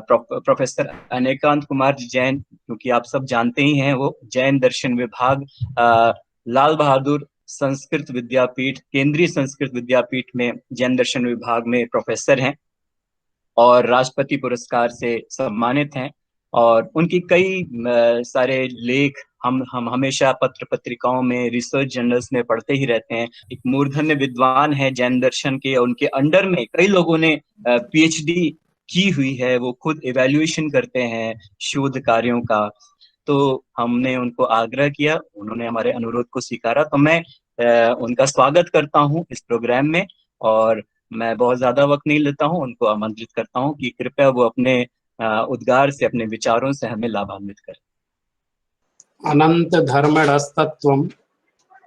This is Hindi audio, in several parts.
प्रोफेसर अनेकांत कुमार जैन, क्योंकि आप सब जानते ही हैं वो जैन दर्शन विभाग लाल बहादुर संस्कृत विद्यापीठ, केंद्रीय संस्कृत विद्यापीठ में जैन दर्शन विभाग में प्रोफेसर हैं और राष्ट्रपति पुरस्कार से सम्मानित हैं। और उनकी कई सारे लेख हम हमेशा पत्र पत्रिकाओं में, रिसर्च जर्नल्स में पढ़ते ही रहते हैं। एक मूर्धन्य विद्वान है जैन दर्शन के, उनके अंडर में कई लोगों ने पीएचडी की हुई है। वो खुद इवैल्यूएशन करते हैं शोध कार्यों का। तो हमने उनको आग्रह किया, उन्होंने हमारे अनुरोध को स्वीकारा, तो मैं उनका स्वागत करता हूं इस प्रोग्राम में। और मैं बहुत ज्यादा वक्त नहीं लेता हूं, उनको आमंत्रित करता हूं कि कृपया वो अपने उद्गार से, अपने विचारों से हमें लाभान्वित करें। अनंत धर्मस्तत्वं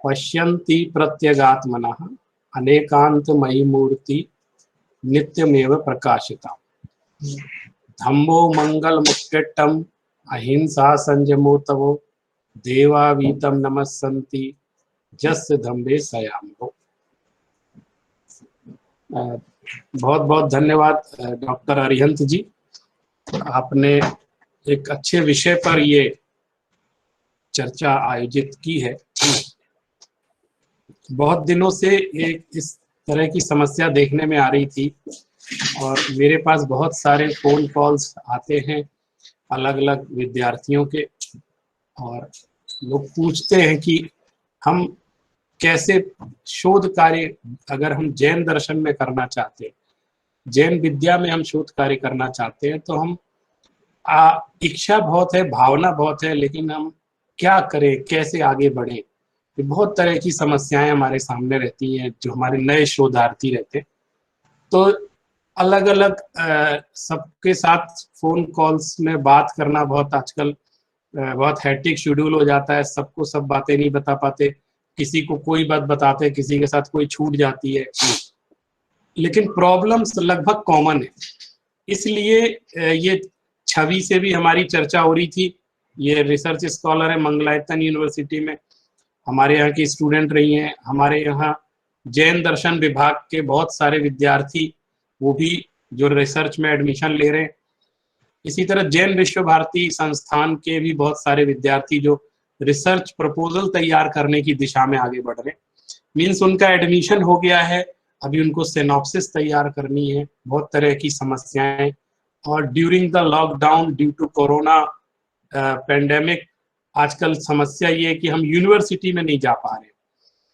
पश्यन्ति प्रत्यगात्मनः अनेकांतमयी मूर्ति नित्यमेव प्रकाशिता। धम्मो मंगल मुक्तिट्टम अहिंसा संयमो तवो देवावीतम नमस्सन्ति जस्य धम्मे सयामो। बहुत बहुत धन्यवाद डॉक्टर अरिहंत जी, आपने एक अच्छे विषय पर ये चर्चा आयोजित की है। बहुत दिनों से एक इस तरह की समस्या देखने में आ रही थी और मेरे पास बहुत सारे फोन कॉल्स आते हैं अलग अलग विद्यार्थियों के, और लोग पूछते हैं कि हम कैसे शोध कार्य, अगर हम जैन दर्शन में करना चाहते हैं, जैन विद्या में हम शोध कार्य करना चाहते हैं, तो हम इच्छा बहुत है, भावना बहुत है, लेकिन हम क्या करें, कैसे आगे बढ़े। बहुत तरह की समस्याएं हमारे सामने रहती हैं जो हमारे नए शोधार्थी रहते हैं। तो अलग अलग सबके साथ फोन कॉल्स में बात करना बहुत आजकल बहुत हैट्रिक शेड्यूल हो जाता है। सबको सब बातें नहीं बता पाते, किसी को कोई बात बताते, किसी के साथ कोई छूट जाती है, लेकिन प्रॉब्लम्स लगभग कॉमन है। इसलिए ये छवि से भी हमारी चर्चा हो रही थी। ये रिसर्च स्कॉलर है, मंगलायतन यूनिवर्सिटी में हमारे यहाँ की स्टूडेंट रही हैं। हमारे यहाँ जैन दर्शन विभाग के बहुत सारे विद्यार्थी, वो भी जो रिसर्च में एडमिशन ले रहे हैं। इसी तरह जैन विश्व भारती संस्थान के भी बहुत सारे विद्यार्थी जो रिसर्च प्रपोजल तैयार करने की दिशा में आगे बढ़ रहे हैं। मीन्स उनका एडमिशन हो गया है, अभी उनको सिनॉप्सिस तैयार करनी है। बहुत तरह की समस्याएं, और during the lockdown due to corona pandemic आजकल समस्या ये है कि हम यूनिवर्सिटी में नहीं जा पा रहे।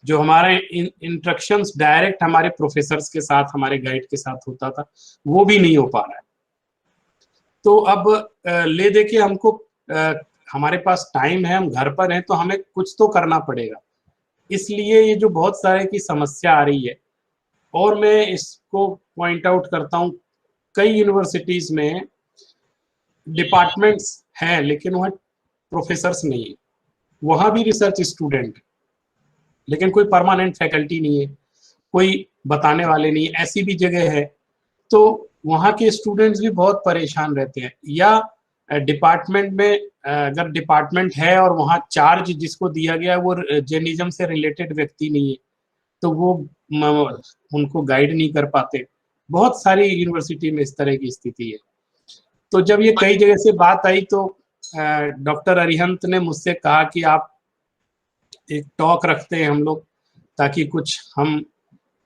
जो हमारे इंस्ट्रक्शंस डायरेक्ट हमारे प्रोफेसर्स के साथ, हमारे गाइड के साथ होता था, वो भी नहीं हो पा रहा है। तो अब ले दे के हमको हमारे पास टाइम है, हम घर पर हैं, तो हमें कुछ तो करना पड़ेगा। इसलिए ये जो बहुत सारे की समस्या आ रही है, और मैं इसको पॉइंट आउट करता हूँ, कई यूनिवर्सिटीज में डिपार्टमेंट्स हैं लेकिन वहाँ प्रोफेसर्स नहीं है, वहाँ भी रिसर्च स्टूडेंट, लेकिन कोई परमानेंट फैकल्टी नहीं है, कोई बताने वाले नहीं है। ऐसी भी जगह है, तो वहाँ के स्टूडेंट्स भी बहुत परेशान रहते हैं। या डिपार्टमेंट में अगर डिपार्टमेंट है और वहाँ चार्ज जिसको दिया गया है वो जैनिज्म से रिलेटेड व्यक्ति नहीं है, तो वो उनको गाइड नहीं कर पाते। बहुत सारी यूनिवर्सिटी में इस तरह की स्थिति है। तो जब ये कई जगह से बात आई, तो डॉक्टर अरिहंत ने मुझसे कहा कि आप एक टॉक रखते हैं हम लोग, ताकि कुछ हम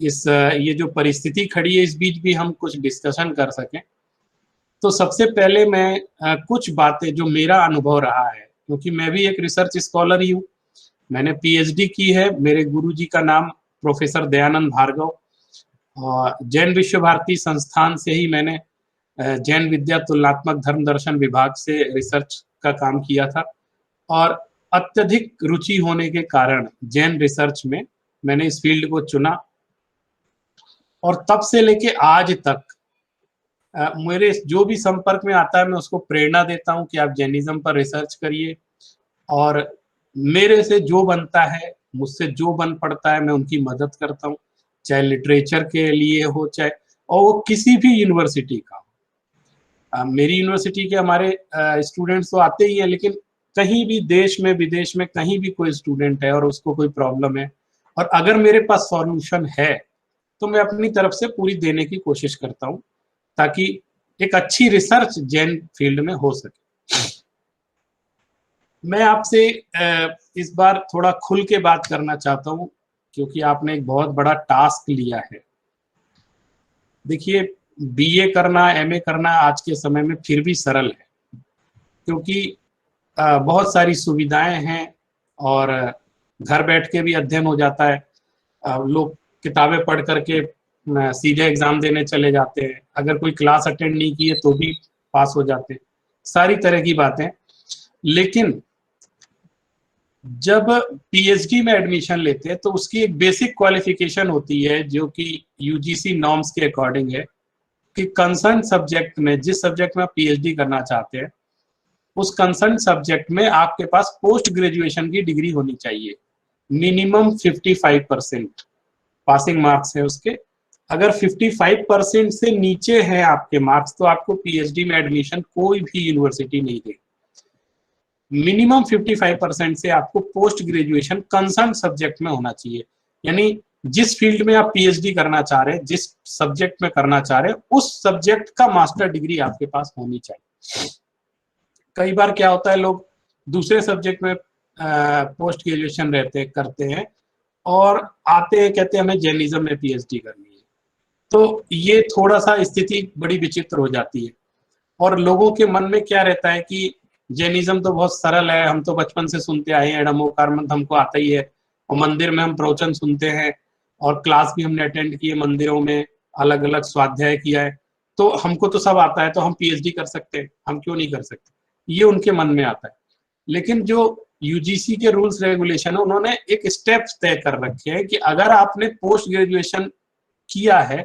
इस ये जो परिस्थिति खड़ी है इस बीच भी हम कुछ डिस्कशन कर सकें। तो सबसे पहले मैं कुछ बातें जो मेरा अनुभव रहा है, क्योंकि मैं भी एक रिसर्च स्कॉलर ही हूँ, मैंने पीएचडी की है। मेरे गुरुजी का नाम प्रोफेसर दयानंद भार्गव, और जैन विश्व भारती संस्थान से ही मैंने जैन विद्या तुलनात्मक धर्म दर्शन विभाग से रिसर्च का काम किया था, और अत्यधिक रुचि होने के कारण जैन रिसर्च में मैंने इस फील्ड को चुना। और तब से लेके आज तक मेरे जो भी संपर्क में आता है, मैं उसको प्रेरणा देता हूं कि आप जैनिज्म पर रिसर्च करिए, और मेरे से जो बनता है, मुझसे जो बन पड़ता है, मैं उनकी मदद करता हूं, चाहे लिटरेचर के लिए हो, चाहे और वो किसी भी यूनिवर्सिटी का हो। मेरी यूनिवर्सिटी के हमारे स्टूडेंट्स तो आते ही हैं, लेकिन कहीं भी देश में विदेश में कहीं भी कोई स्टूडेंट है और उसको कोई प्रॉब्लम है, और अगर मेरे पास सॉल्यूशन है, तो मैं अपनी तरफ से पूरी देने की कोशिश करता हूँ, ताकि एक अच्छी रिसर्च जैन फील्ड में हो सके। मैं आपसे इस बार थोड़ा खुल के बात करना चाहता हूँ, क्योंकि आपने एक बहुत बड़ा टास्क लिया है। देखिए, बीए करना, एमए करना आज के समय में फिर भी सरल है, क्योंकि बहुत सारी सुविधाएं हैं और घर बैठ के भी अध्ययन हो जाता है। लोग किताबें पढ़ करके सीधे एग्जाम देने चले जाते हैं, अगर कोई क्लास अटेंड नहीं की है तो भी पास हो जाते हैं, सारी तरह की बातें। लेकिन जब पीएचडी में एडमिशन लेते हैं तो उसकी एक बेसिक क्वालिफिकेशन होती है, जो कि यूजीसी नॉर्म्स के अकॉर्डिंग है, कि कंसर्न सब्जेक्ट में, जिस सब्जेक्ट में आप पीएचडी करना चाहते हैं, उस कंसर्न सब्जेक्ट में आपके पास पोस्ट ग्रेजुएशन की डिग्री होनी चाहिए। मिनिमम 55% पासिंग मार्क्स है उसके। अगर 55% से नीचे है आपके मार्क्स तो आपको पीएचडी में एडमिशन कोई भी यूनिवर्सिटी नहीं देगी। मिनिमम 55% से आपको पोस्ट ग्रेजुएशन कंसर्न सब्जेक्ट में होना चाहिए, यानी जिस फील्ड में आप पीएचडी करना चाह रहे हैं, जिस सब्जेक्ट में करना चाह रहे हैं, उस सब्जेक्ट का मास्टर डिग्री आपके पास होनी चाहिए। कई बार क्या होता है, लोग दूसरे सब्जेक्ट में पोस्ट ग्रेजुएशन करते हैं और आते हैं, कहते हैं हमें जैनिज्म में पीएचडी करनी है। तो ये थोड़ा सा स्थिति बड़ी विचित्र हो जाती है, और लोगों के मन में क्या रहता है कि जैनिज्म तो बहुत सरल है, हम तो बचपन से सुनते आए हैं, एडमोकार मंत्र हमको आता ही है, और मंदिर में हम प्रवचन सुनते हैं और क्लास भी हमने अटेंड की है, मंदिरों में अलग अलग स्वाध्याय किया है, तो हमको तो सब आता है, तो हम पीएचडी कर सकते हैं, हम क्यों नहीं कर सकते, ये उनके मन में आता है। लेकिन जो यूजीसी के रूल्स रेगुलेशन है, उन्होंने एक स्टेप्स तय कर रखे हैं कि अगर आपने पोस्ट ग्रेजुएशन किया है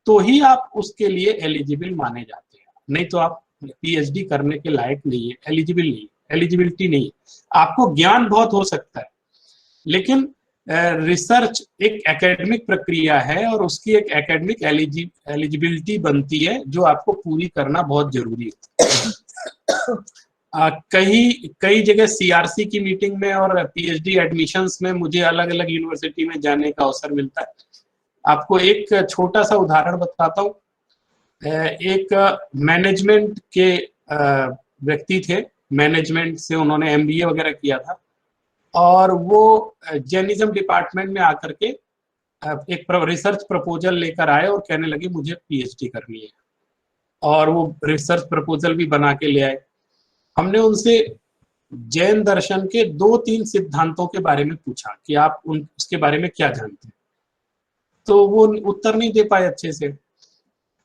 तो ही आप उसके लिए एलिजिबल माने जाते हैं, नहीं तो आप पीएचडी करने के लायक नहीं है, एलिजिबल नहीं, एलिजिबिलिटी नहीं है। आपको ज्ञान बहुत हो सकता है, लेकिन रिसर्च एक एकेडमिक प्रक्रिया है और उसकी एक एकेडमिक एलिजिबिलिटी बनती है, जो आपको पूरी करना बहुत जरूरी है। कई जगह सीआरसी की मीटिंग में और पीएचडी एडमिशंस में मुझे अलग अलग यूनिवर्सिटी में जाने का अवसर मिलता है। आपको एक छोटा सा उदाहरण बताता हूँ। एक मैनेजमेंट के व्यक्ति थे, मैनेजमेंट से उन्होंने एमबीए वगैरह किया था, और वो जर्नलिज्म डिपार्टमेंट में आकर के एक रिसर्च प्रपोजल लेकर आए और कहने लगे मुझे पीएचडी करनी है, और वो रिसर्च प्रपोजल भी बना के ले आए। हमने उनसे जैन दर्शन के 2-3 सिद्धांतों के बारे में पूछा कि आप उसके बारे में क्या जानते हैं, तो वो उत्तर नहीं दे पाए अच्छे से,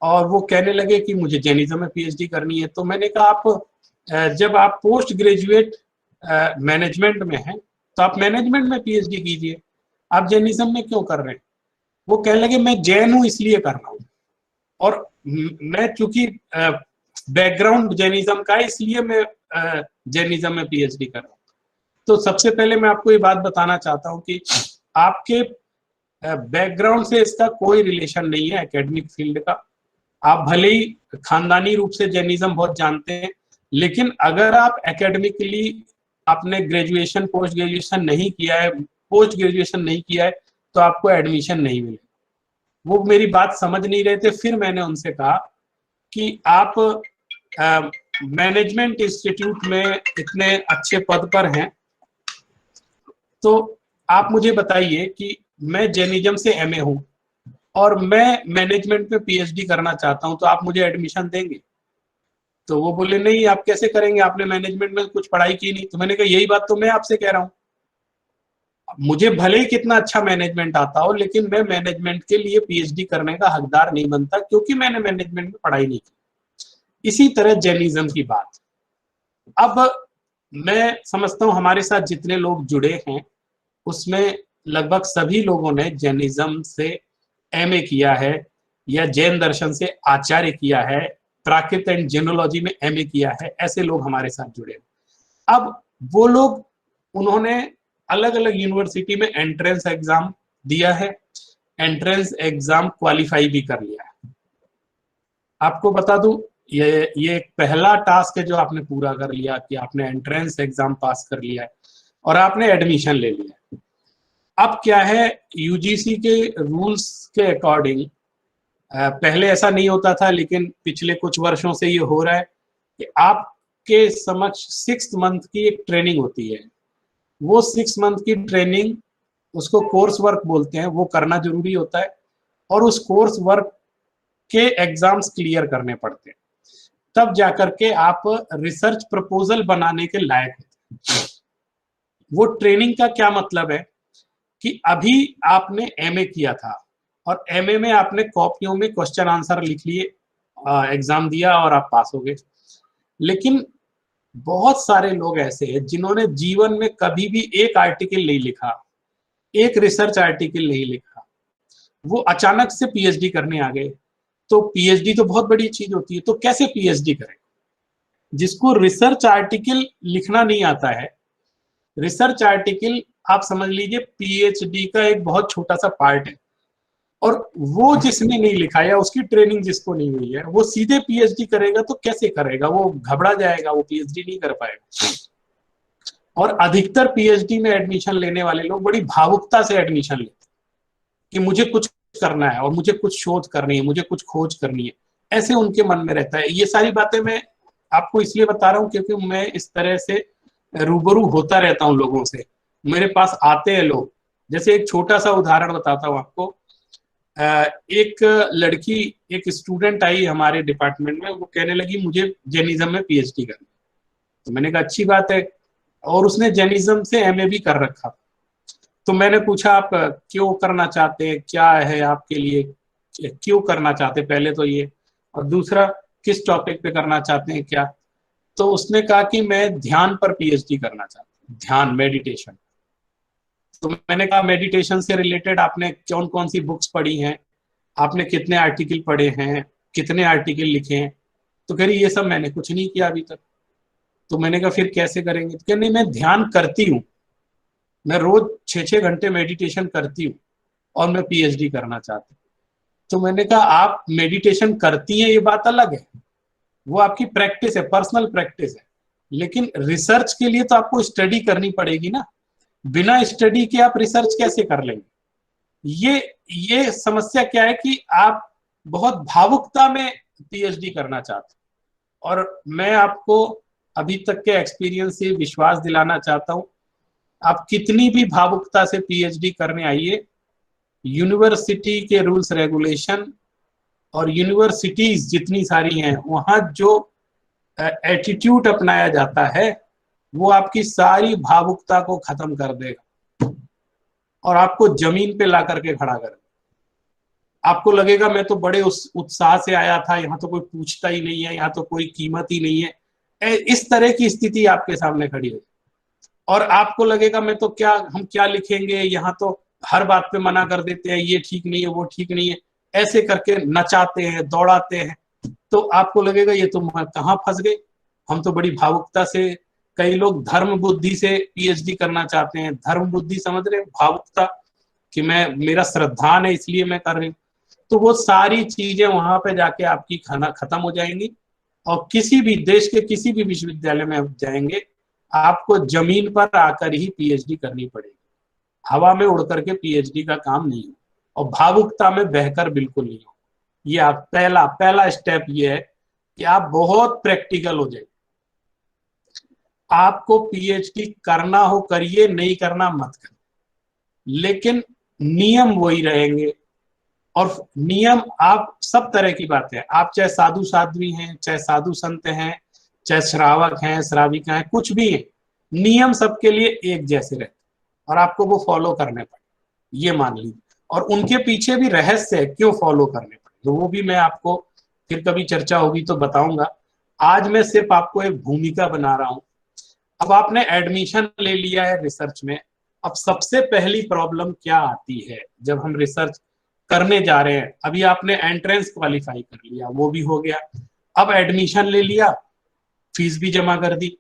और वो कहने लगे कि मुझे जैनिज्म में पीएचडी करनी है। तो मैंने कहा आप जब आप पोस्ट ग्रेजुएट मैनेजमेंट में हैं तो आप मैनेजमेंट में पीएचडी कीजिए, आप जैनिज्म में क्यों कर रहे हैं? वो कहने लगे मैं जैन हूं इसलिए कर रहा हूँ, और मैं चूंकि बैकग्राउंड जैनिज्म का है इसलिए मैं जैनिज्म में पीएचडी कर रहा हूँ। तो सबसे पहले मैं आपको ये बात बताना चाहता हूँ कि आपके बैकग्राउंड से इसका कोई रिलेशन नहीं है एकेडमिक फील्ड का। आप भले ही खानदानी रूप से जैनिज्म बहुत जानते हैं, लेकिन अगर आप एकेडमिकली आपने ग्रेजुएशन पोस्ट ग्रेजुएशन नहीं किया है, तो आपको एडमिशन नहीं मिलेगा। वो मेरी बात समझ नहीं रहे थे, फिर मैंने उनसे कहा कि आप मैनेजमेंट इंस्टीट्यूट में इतने अच्छे पद पर हैं, तो आप मुझे बताइए कि मैं जैनिज्म से एमए हूं और मैं मैनेजमेंट में पीएचडी करना चाहता हूं, तो आप मुझे एडमिशन देंगे? तो वो बोले नहीं, आप कैसे करेंगे, आपने मैनेजमेंट में कुछ पढ़ाई की नहीं। तो मैंने कहा यही बात तो मैं आपसे कह रहा हूँ, मुझे भले ही कितना अच्छा मैनेजमेंट आता हो, लेकिन मैं मैनेजमेंट के लिए पीएचडी करने का हकदार नहीं बनता, क्योंकि मैंने मैनेजमेंट में पढ़ाई नहीं की। इसी तरह जैनिज्म की बात। अब मैं समझता हूँ हमारे साथ जितने लोग जुड़े हैं उसमें लगभग सभी लोगों ने जैनिज्म से एमए किया है या जैन दर्शन से आचार्य किया है, प्राकृत एंड जेनोलॉजी में एमए किया है, ऐसे लोग हमारे साथ जुड़े हैं। अब वो लोग, उन्होंने अलग अलग यूनिवर्सिटी में एंट्रेंस एग्जाम दिया है, एंट्रेंस एग्जाम क्वालिफाई भी कर लिया है। आपको बता दूं, ये एक पहला टास्क है जो आपने पूरा कर लिया कि आपने एंट्रेंस एग्जाम पास कर लिया है और आपने एडमिशन ले लिया है। अब क्या है, यूजीसी के रूल्स के अकॉर्डिंग पहले ऐसा नहीं होता था, लेकिन पिछले कुछ वर्षों से ये हो रहा है कि आपके समक्ष 6 मंथ की एक ट्रेनिंग होती है। वो 6 मंथ की ट्रेनिंग, उसको कोर्स वर्क बोलते हैं, वो करना जरूरी होता है और उस कोर्स वर्क के एग्जाम्स क्लियर करने पड़ते हैं, तब जाकर के आप रिसर्च प्रपोजल बनाने के लायक होते हैं। वो ट्रेनिंग का क्या मतलब है कि अभी आपने एमए किया था और एमए में आपने कॉपियों में क्वेश्चन आंसर लिख लिए, एग्जाम दिया और आप पास हो गए। लेकिन बहुत सारे लोग ऐसे हैं जिन्होंने जीवन में कभी भी एक आर्टिकल नहीं लिखा, एक रिसर्च आर्टिकल नहीं लिखा, वो अचानक से पीएचडी करने आ गए। तो पीएचडी तो बहुत बड़ी चीज होती है, तो कैसे पीएचडी करें? जिसको रिसर्च आर्टिकल लिखना नहीं आता है, रिसर्च आर्टिकल आप समझ लीजिए पीएचडी का एक बहुत छोटा सा पार्ट है, और वो जिसने नहीं लिखा या उसकी ट्रेनिंग जिसको नहीं हुई है, वो सीधे पीएचडी करेगा तो कैसे करेगा? वो घबरा जाएगा, वो पीएचडी नहीं कर पाएगा। और अधिकतर पीएचडी में एडमिशन लेने वाले लोग बड़ी भावुकता से एडमिशन लेते हैं कि मुझे कुछ करना है और मुझे कुछ शोध करनी है, मुझे कुछ खोज करनी है, ऐसे उनके मन में रहता है। ये सारी बातें मैं आपको इसलिए बता रहा हूँ क्योंकि मैं इस तरह से रूबरू होता रहता हूँ लोगों से, मेरे पास आते हैं लोग। जैसे एक छोटा सा उदाहरण बताता हूँ आपको। एक लड़की, एक स्टूडेंट आई हमारे डिपार्टमेंट में, वो कहने लगी मुझे जैनिज्म में पीएचडी करनी। तो मैंने कहा अच्छी बात है, और उसने जैनिज्म से एमए भी कर रखा। तो मैंने पूछा आप क्यों करना चाहते हैं, क्या है आपके लिए, क्यों करना चाहते हैं पहले तो ये, और दूसरा किस टॉपिक पे करना चाहते हैं क्या? तो उसने कहा कि मैं ध्यान पर पीएचडी करना चाहता हूँ, ध्यान, मेडिटेशन। तो मैंने कहा मेडिटेशन से रिलेटेड आपने कौन कौन सी बुक्स पढ़ी हैं, आपने कितने आर्टिकल पढ़े हैं, कितने आर्टिकल लिखे हैं? तो कह रही ये सब मैंने कुछ नहीं किया अभी तक। तो मैंने कहा फिर कैसे करेंगे? तो नहीं, मैं ध्यान करती हूँ, मैं रोज 6-6 घंटे मेडिटेशन करती हूँ और मैं पीएचडी करना चाहती हूँ। तो मैंने कहा आप मेडिटेशन करती हैं ये बात अलग है, वो आपकी प्रैक्टिस है, पर्सनल प्रैक्टिस है, लेकिन रिसर्च के लिए तो आपको स्टडी करनी पड़ेगी ना। बिना स्टडी के आप रिसर्च कैसे कर लेंगे? ये समस्या क्या है कि आप बहुत भावुकता में पीएचडी करना चाहते हैं। और मैं आपको अभी तक के एक्सपीरियंस से विश्वास दिलाना चाहता हूं, आप कितनी भी भावुकता से पीएचडी करने आइए, यूनिवर्सिटी के रूल्स रेगुलेशन और यूनिवर्सिटीज जितनी सारी हैं, वहां जो एटीट्यूड अपनाया जाता है वो आपकी सारी भावुकता को खत्म कर देगा और आपको जमीन पे ला करके खड़ा कर देगा। आपको लगेगा मैं तो बड़े उत्साह से आया था, यहाँ तो कोई पूछता ही नहीं है, यहाँ तो कोई कीमत ही नहीं है। इस तरह की स्थिति आपके सामने खड़ी है और आपको लगेगा मैं तो क्या, हम क्या लिखेंगे, यहाँ तो हर बात पे मना कर देते हैं, ये ठीक नहीं है, वो ठीक नहीं है, ऐसे करके नचाते हैं, दौड़ाते हैं। तो आपको लगेगा ये तो कहाँ फंस गए, हम तो बड़ी भावुकता से, कई लोग धर्म बुद्धि से पीएचडी करना चाहते हैं। धर्म बुद्धि समझ रहे हैं, भावुकता कि मैं, मेरा श्रद्धान है इसलिए मैं कर रही हूँ। तो वो सारी चीजें वहां पे जाके आपकी खाना खत्म हो जाएंगी और किसी भी देश के किसी भी विश्वविद्यालय में आप जाएंगे, आपको जमीन पर आकर ही पीएचडी करनी पड़ेगी। हवा में उड़ करके पीएचडी का काम नहीं हो और भावुकता में बहकर बिल्कुल नहीं हो। ये आप पहला स्टेप ये है कि आप बहुत प्रैक्टिकल हो जाए। आपको पीएचडी करना हो करिए, नहीं करना मत करिए, लेकिन नियम वही रहेंगे। और नियम आप सब तरह की बातें हैं, आप चाहे साधु साध्वी हैं, चाहे साधु संत हैं, चाहे श्रावक हैं, श्राविका हैं, कुछ भी है, नियम सबके लिए एक जैसे रहते और आपको वो फॉलो करने पड़े, ये मान लीजिए। और उनके पीछे भी रहस्य है क्यों फॉलो करने पड़े, तो वो भी मैं आपको फिर कभी चर्चा होगी तो बताऊंगा। आज मैं सिर्फ आपको एक भूमिका बना रहा हूं। अब आपने एडमिशन ले लिया है रिसर्च में, अब सबसे पहली प्रॉब्लम क्या आती है जब हम रिसर्च करने जा रहे हैं? अभी आपने एंट्रेंस क्वालिफाई कर लिया, वो भी हो गया, अब एडमिशन ले लिया, फीस भी जमा कर दी,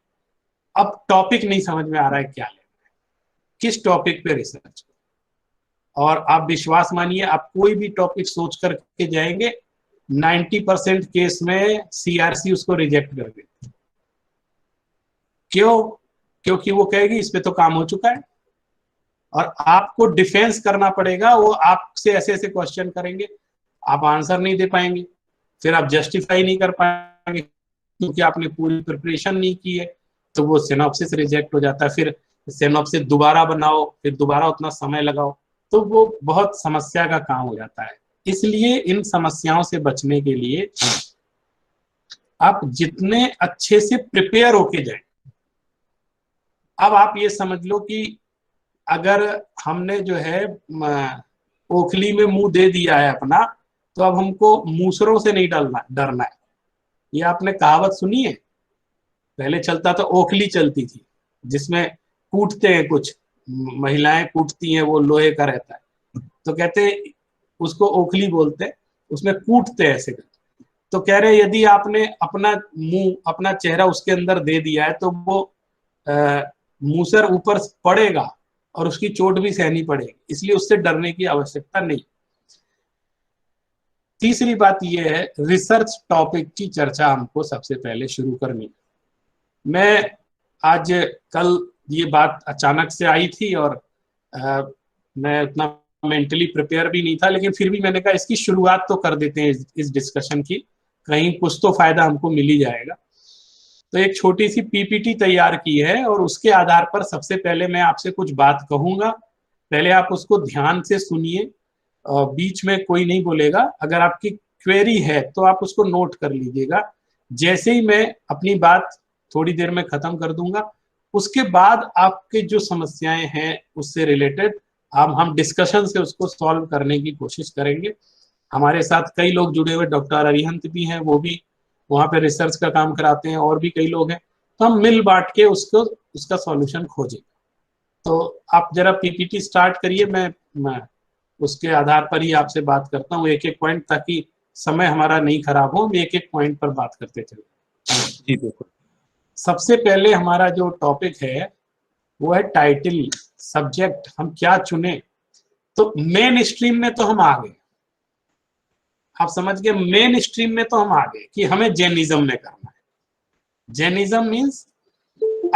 अब टॉपिक नहीं समझ में आ रहा है क्या लेना है, किस टॉपिक पे रिसर्च। और आप विश्वास मानिए, आप कोई भी टॉपिक सोच करके जाएंगे, 90% केस में सीआरसी उसको रिजेक्ट कर देती। क्यों? क्योंकि वो कहेगी इस पे तो काम हो चुका है और आपको डिफेंस करना पड़ेगा, वो आपसे ऐसे ऐसे क्वेश्चन करेंगे। आप आंसर नहीं दे पाएंगे, फिर आप जस्टिफाई नहीं कर पाएंगे क्योंकि आपने पूरी प्रिपरेशन नहीं की है, तो वो सिनॉप्सिस रिजेक्ट हो जाता है। फिर सिनॉप्सिस दोबारा बनाओ, फिर दोबारा उतना समय लगाओ, तो वो बहुत समस्या का काम हो जाता है। इसलिए इन समस्याओं से बचने के लिए आप जितने अच्छे से प्रिपेयर होके जाए। अब आप ये समझ लो कि अगर हमने जो है ओखली में मुंह दे दिया है अपना, तो अब हमको मूसरों से नहीं डरना है। ये आपने कहावत सुनी है? पहले चलता था, ओखली चलती थी जिसमें कूटते हैं, कुछ महिलाएं कूटती हैं, वो लोहे का रहता है, तो कहते उसको ओखली बोलते हैं, उसमें कूटते ऐसे कर। तो कह रहे यदि आपने अपना मुंह, अपना चेहरा उसके अंदर दे दिया है तो वो मूसर ऊपर पड़ेगा और उसकी चोट भी सहनी पड़ेगी, इसलिए उससे डरने की आवश्यकता नहीं। तीसरी बात यह है, रिसर्च टॉपिक की चर्चा हमको सबसे पहले शुरू करनी। मैं आज कल ये बात अचानक से आई थी और मैं उतना मेंटली प्रिपेयर भी नहीं था, लेकिन फिर भी मैंने कहा इसकी शुरुआत तो कर देते हैं इस डिस्कशन की, कहीं कुछ तो फायदा हमको मिल ही जाएगा। तो एक छोटी सी पीपीटी तैयार की है और उसके आधार पर सबसे पहले मैं आपसे कुछ बात कहूंगा, पहले आप उसको ध्यान से सुनिए, बीच में कोई नहीं बोलेगा। अगर आपकी क्वेरी है तो आप उसको नोट कर लीजिएगा। जैसे ही मैं अपनी बात थोड़ी देर में खत्म कर दूंगा, उसके बाद आपके जो समस्याएं हैं उससे रिलेटेड हम डिस्कशन से उसको सॉल्व करने की कोशिश करेंगे। हमारे साथ कई लोग जुड़े हुए, डॉक्टर अरिहंत भी हैं, वो भी वहां पे रिसर्च का काम कराते हैं, और भी कई लोग हैं, तो हम मिल बांट के उसका सॉल्यूशन खोजें। तो आप जरा पीपीटी स्टार्ट करिए, मैं उसके आधार पर ही आपसे बात करता हूँ एक एक पॉइंट, ताकि समय हमारा नहीं खराब हो, हम एक एक पॉइंट पर बात करते चले। जी बिल्कुल। सबसे पहले हमारा जो टॉपिक है वो है टाइटल, सब्जेक्ट हम क्या चुने। तो मेन स्ट्रीम में तो हम आ गए, आप समझ गए, मेन स्ट्रीम में तो हम आ गए कि हमें जैनिज्म में करना है। जैनिज्म मीन्स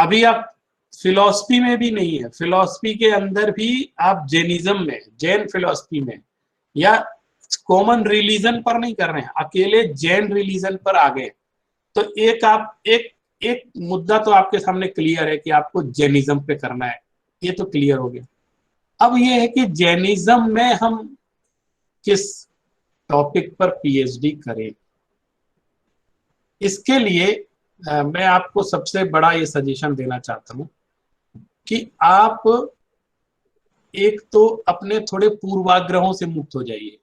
अभी आप फिलॉसफी में भी नहीं है, फिलॉसफी के अंदर भी आप जैनिज्म में, जैन फिलॉसफी में, या कॉमन रिलीजन पर नहीं कर रहे हैं, अकेले जैन रिलीजन पर आ गए। तो एक मुद्दा तो आपके सामने क्लियर है कि आपको जैनिज्म पे करना है, ये तो क्लियर हो गया। अब ये है कि जैनिज्म में हम किस टॉपिक पर पीएचडी करें। इसके लिए मैं आपको सबसे बड़ा ये सजेशन देना चाहता हूं कि आप एक तो अपने थोड़े पूर्वाग्रहों से मुक्त हो जाइए।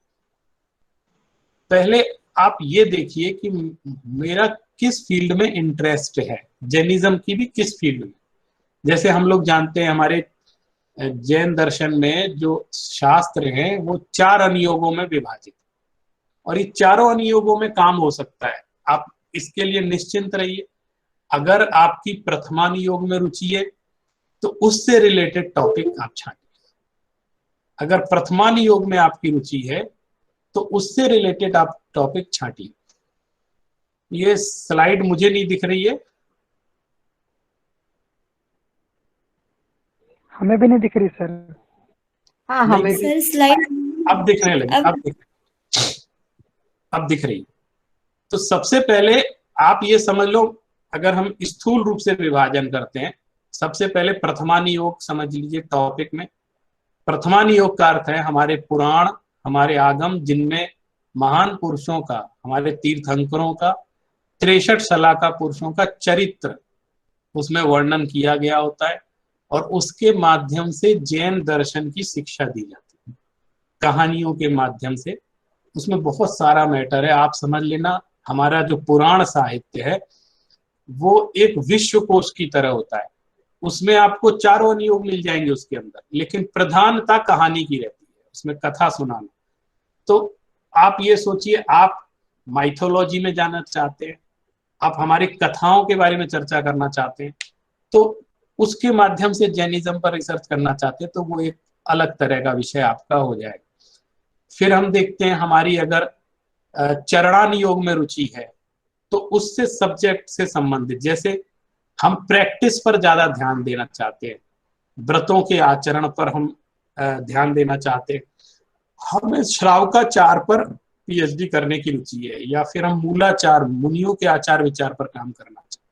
पहले आप ये देखिए कि मेरा किस फील्ड में इंटरेस्ट है, जैनिज्म की भी किस फील्ड में। जैसे हम लोग जानते हैं हमारे जैन दर्शन में जो शास्त्र हैं वो 4 अनुयोगों में विभाजित, और ये चारों अनुयोगों में काम हो सकता है। आप इसके लिए निश्चिंत रहिए। अगर आपकी प्रथमानुयोग में रुचि है तो उससे रिलेटेड टॉपिक आप छांटिए। अगर प्रथमानुयोग में आपकी रुचि है तो उससे रिलेटेड आप टॉपिक छांटिए। ये स्लाइड मुझे नहीं दिख रही है, हमें भी नहीं दिख रही सर। हाँ हमें भी। सर स्लाइड अब दिखने लगी, अब दिख रही। तो सबसे पहले आप ये समझ लो, अगर हम स्थूल रूप से विभाजन करते हैं, सबसे पहले प्रथमानुयोग समझ लीजिए टॉपिक में। प्रथमानुयोग का अर्थ है हमारे पुराण, हमारे आगम, जिनमें महान पुरुषों का, हमारे तीर्थंकरों का, 63 शलाका पुरुषों का चरित्र उसमें वर्णन किया गया होता है, और उसके माध्यम से जैन दर्शन की शिक्षा दी जाती है, कहानियों के माध्यम से। उसमें बहुत सारा मैटर है, आप समझ लेना। हमारा जो पुराण साहित्य है वो एक विश्वकोश की तरह होता है, उसमें आपको चारों अनुयोग मिल जाएंगे उसके अंदर, लेकिन प्रधानता कहानी की रहती है, उसमें कथा सुनाना। तो आप ये सोचिए, आप माइथोलॉजी में जाना चाहते हैं, आप हमारी कथाओं के बारे में चर्चा करना चाहते हैं, तो उसके माध्यम से जैनिज्म पर रिसर्च करना चाहते हैं, तो वो एक अलग तरह का विषय आपका हो जाएगा। फिर हम देखते हैं हमारी अगर चरणानुयोग में रुचि है तो उससे सब्जेक्ट से संबंधित, जैसे हम प्रैक्टिस पर ज्यादा ध्यान देना चाहते हैं, व्रतों के आचरण पर हम ध्यान देना चाहते हैं, हमें श्रावकाचार पर पीएचडी करने की रुचि है, या फिर हम मूलाचार मुनियों के आचार विचार पर काम करना चाहते हैं,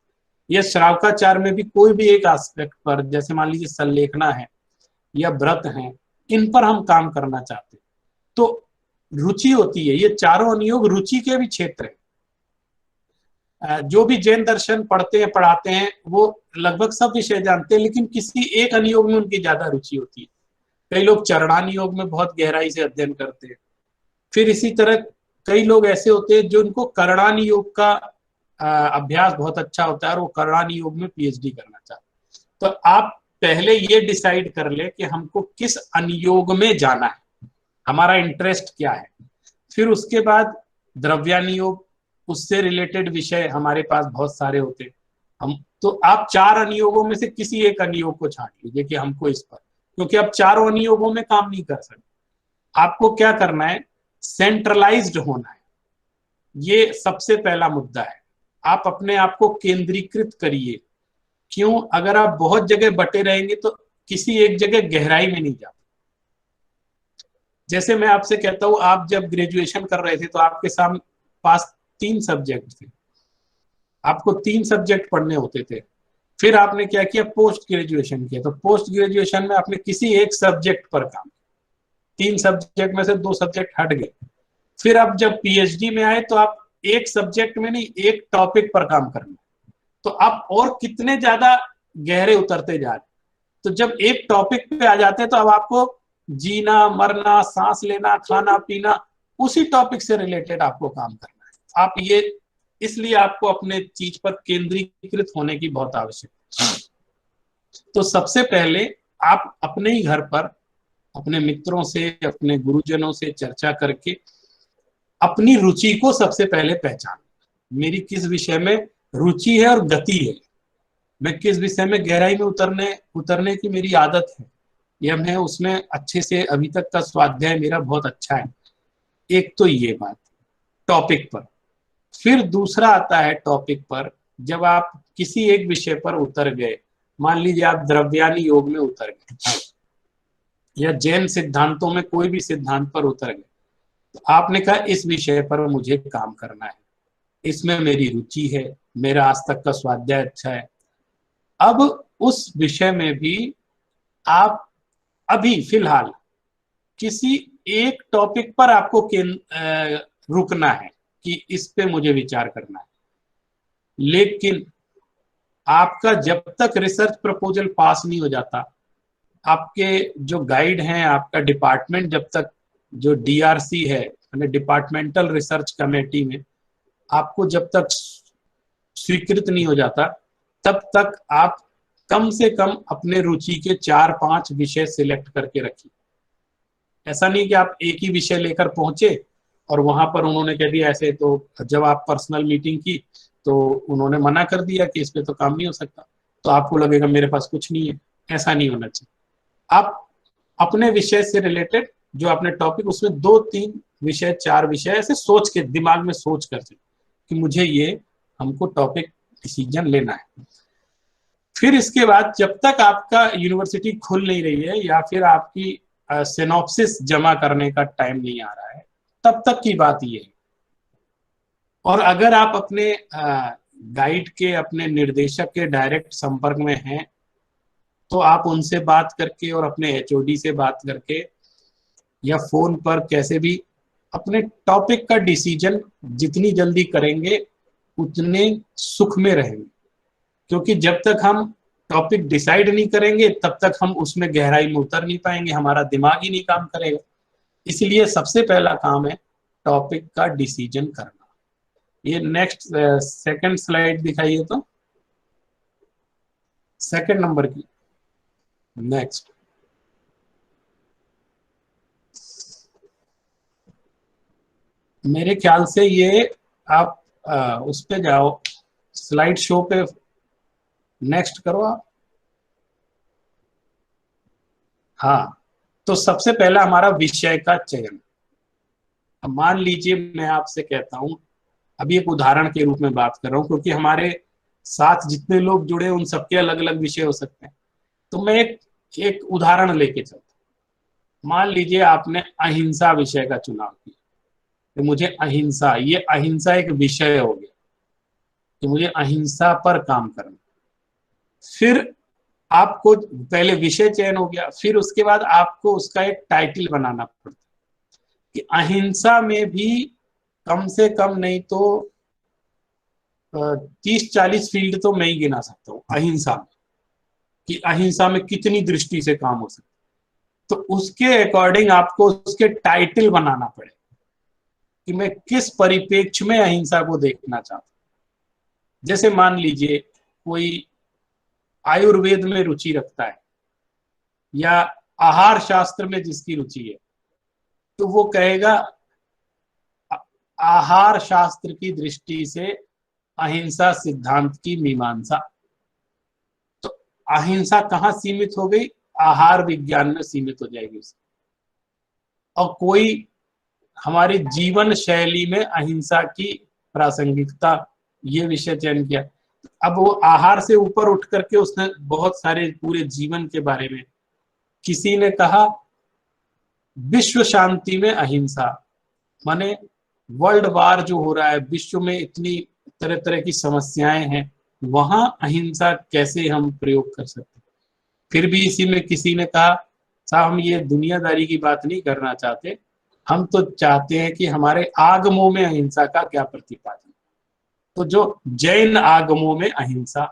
या श्रावकाचार में भी कोई भी एक एस्पेक्ट पर, जैसे मान लीजिए संलेखना है या व्रत है, इन पर हम काम करना चाहते हैं, तो रुचि होती है। ये चारों अनुयोग रुचि के भी क्षेत्र है। जो भी जैन दर्शन पढ़ते हैं पढ़ाते हैं वो लगभग सब विषय जानते हैं, लेकिन किसी एक अनुयोग में उनकी ज्यादा रुचि होती है। कई लोग चरणानुयोग में बहुत गहराई से अध्ययन करते हैं। फिर इसी तरह कई लोग ऐसे होते हैं जो उनको कर्णानुयोग का अभ्यास बहुत अच्छा होता है और वो कर्णानुयोग में पीएचडी करना चाहते हैं। तो आप पहले ये डिसाइड कर ले कि हमको किस अनुयोग में जाना है, हमारा इंटरेस्ट क्या है। फिर उसके बाद द्रव्यानुयोग, उससे रिलेटेड विषय हमारे पास बहुत सारे होते हैं। हम तो आप 4 अनुयोगों में से किसी एक अनुयोग को छांट लीजिए कि हमको इस पर, क्योंकि आप चारों अनुयोगों में काम नहीं कर सकते। आपको क्या करना है, सेंट्रलाइज्ड होना है। ये सबसे पहला मुद्दा है। आप अपने आप को केंद्रीकृत करिए। क्यों? अगर आप बहुत जगह बटे रहेंगे तो किसी एक जगह गहराई में नहीं जाते। जैसे मैं आपसे कहता हूं, आप जब ग्रेजुएशन कर रहे थे तो आपके सामने पास 3 सब्जेक्ट थे, आपको 3 सब्जेक्ट पढ़ने होते थे। फिर आपने क्या किया, पोस्ट ग्रेजुएशन किया। तो पोस्ट ग्रेजुएशन में आपने किसी एक सब्जेक्ट पर काम, 3 सब्जेक्ट में से 2 सब्जेक्ट हट गए। फिर आप जब पीएचडी में आए तो आप एक सब्जेक्ट में नहीं, एक टॉपिक पर काम करना। तो आप और कितने ज्यादा गहरे उतरते जा रहे। तो जब एक टॉपिक पे आ जाते हैं तो अब आपको जीना मरना, सांस लेना, खाना पीना, उसी टॉपिक से रिलेटेड आपको काम करना है। आप ये, इसलिए आपको अपने चीज पर केंद्रीकृत होने की बहुत आवश्यकता है। तो सबसे पहले आप अपने ही घर पर अपने मित्रों से, अपने गुरुजनों से चर्चा करके अपनी रुचि को सबसे पहले पहचान, मेरी किस विषय में रुचि है और गति है, मैं किस विषय में गहराई में उतरने की मेरी आदत है, या मैं उसमें अच्छे से, अभी तक का स्वाध्याय मेरा बहुत अच्छा है। एक तो ये बात टॉपिक पर। फिर दूसरा आता है टॉपिक पर, जब आप किसी एक विषय पर उतर गए, मान लीजिए आप द्रव्यानी योग में उतर गए या जैन सिद्धांतों में कोई भी सिद्धांत पर उतर गए, तो आपने कहा इस विषय पर मुझे काम करना है, इसमें मेरी रुचि है, मेरा आज तक का स्वाध्याय अच्छा है। अब उस विषय में भी आप अभी फिलहाल किसी एक टॉपिक पर आपको रुकना है कि इस पे मुझे विचार करना है। लेकिन आपका जब तक रिसर्च प्रपोजल पास नहीं हो जाता, आपके जो गाइड हैं, आपका डिपार्टमेंट जब तक, जो डीआरसी है, डिपार्टमेंटल रिसर्च कमेटी में आपको जब तक स्वीकृत नहीं हो जाता, तब तक आप कम से कम अपने रुचि के 4-5 विषय सिलेक्ट करके रखिए। ऐसा नहीं कि आप एक ही विषय लेकर पहुंचे और वहां पर उन्होंने कह दिया ऐसे, तो जब आप पर्सनल मीटिंग की तो उन्होंने मना कर दिया कि इस पे तो काम नहीं हो सकता, तो आपको लगेगा मेरे पास कुछ नहीं है। ऐसा नहीं होना चाहिए। आप अपने विषय से रिलेटेड जो आपने टॉपिक, उसमें 2-3 विषय, 4 विषय ऐसे सोच के, दिमाग में सोच कर कि मुझे ये, हमको टॉपिक डिसीजन लेना है। फिर इसके बाद जब तक आपका यूनिवर्सिटी खुल नहीं रही है या फिर आपकी सिनॉप्सिस जमा करने का टाइम नहीं आ रहा है, तब तक की बात ये है। और अगर आप अपने गाइड के, अपने निर्देशक के डायरेक्ट संपर्क में हैं, तो आप उनसे बात करके और अपने एचओडी से बात करके या फोन पर कैसे भी अपने टॉपिक का डिसीजन जितनी जल्दी करेंगे उतने सुख में रहेंगे। क्योंकि जब तक हम टॉपिक डिसाइड नहीं करेंगे तब तक हम उसमें गहराई में उतर नहीं पाएंगे, हमारा दिमाग ही नहीं काम करेगा। इसलिए सबसे पहला काम है टॉपिक का डिसीजन करना। ये नेक्स्ट सेकंड स्लाइड दिखाइए, तो सेकंड नंबर की नेक्स्ट। मेरे ख्याल से ये आप उस पे जाओ, स्लाइड शो पे नेक्स्ट करो आप। हाँ, तो सबसे पहला हमारा विषय का चयन। अब मान लीजिए मैं आपसे कहता हूं, अभी एक उदाहरण के रूप में बात कर रहा हूं क्योंकि हमारे साथ जितने लोग जुड़े उन सबके अलग अलग विषय हो सकते हैं। तो मैं एक उदाहरण लेके चलता हूं। मान लीजिए आपने अहिंसा विषय का चुनाव किया, कि मुझे अहिंसा, ये अहिंसा एक विषय हो गया कि मुझे अहिंसा पर काम करना। फिर आपको पहले विषय चयन हो गया, फिर उसके बाद आपको उसका एक टाइटल बनाना पड़ता है कि अहिंसा में भी कम से कम नहीं तो 30-40 फील्ड तो मैं ही गिना सकता हूँ अहिंसा में, कि अहिंसा में कितनी दृष्टि से काम हो सकता है। तो उसके अकॉर्डिंग आपको उसके टाइटल बनाना पड़े कि मैं किस परिप्रेक्ष्य में अहिंसा को देखना चाहता हूं। जैसे मान लीजिए कोई आयुर्वेद में रुचि रखता है या आहार शास्त्र में जिसकी रुचि है, तो वो कहेगा आहार शास्त्र की दृष्टि से अहिंसा सिद्धांत की मीमांसा। तो अहिंसा कहाँ सीमित हो गई? आहार विज्ञान में सीमित हो जाएगी उसे। और कोई हमारी जीवन शैली में अहिंसा की प्रासंगिकता, ये विषय चयन किया। अब वो आहार से ऊपर उठ करके उसने बहुत सारे पूरे जीवन के बारे में, किसी ने कहा विश्व शांति में अहिंसा, माने वर्ल्ड वार जो हो रहा है, विश्व में इतनी तरह तरह की समस्याएं हैं, वहां अहिंसा कैसे हम प्रयोग कर सकते। फिर भी इसी में किसी ने कहा साहब हम ये दुनियादारी की बात नहीं करना चाहते, हम तो चाहते हैं कि हमारे आगमों में अहिंसा का क्या प्रतिपादन। तो जो जैन आगमों में अहिंसा,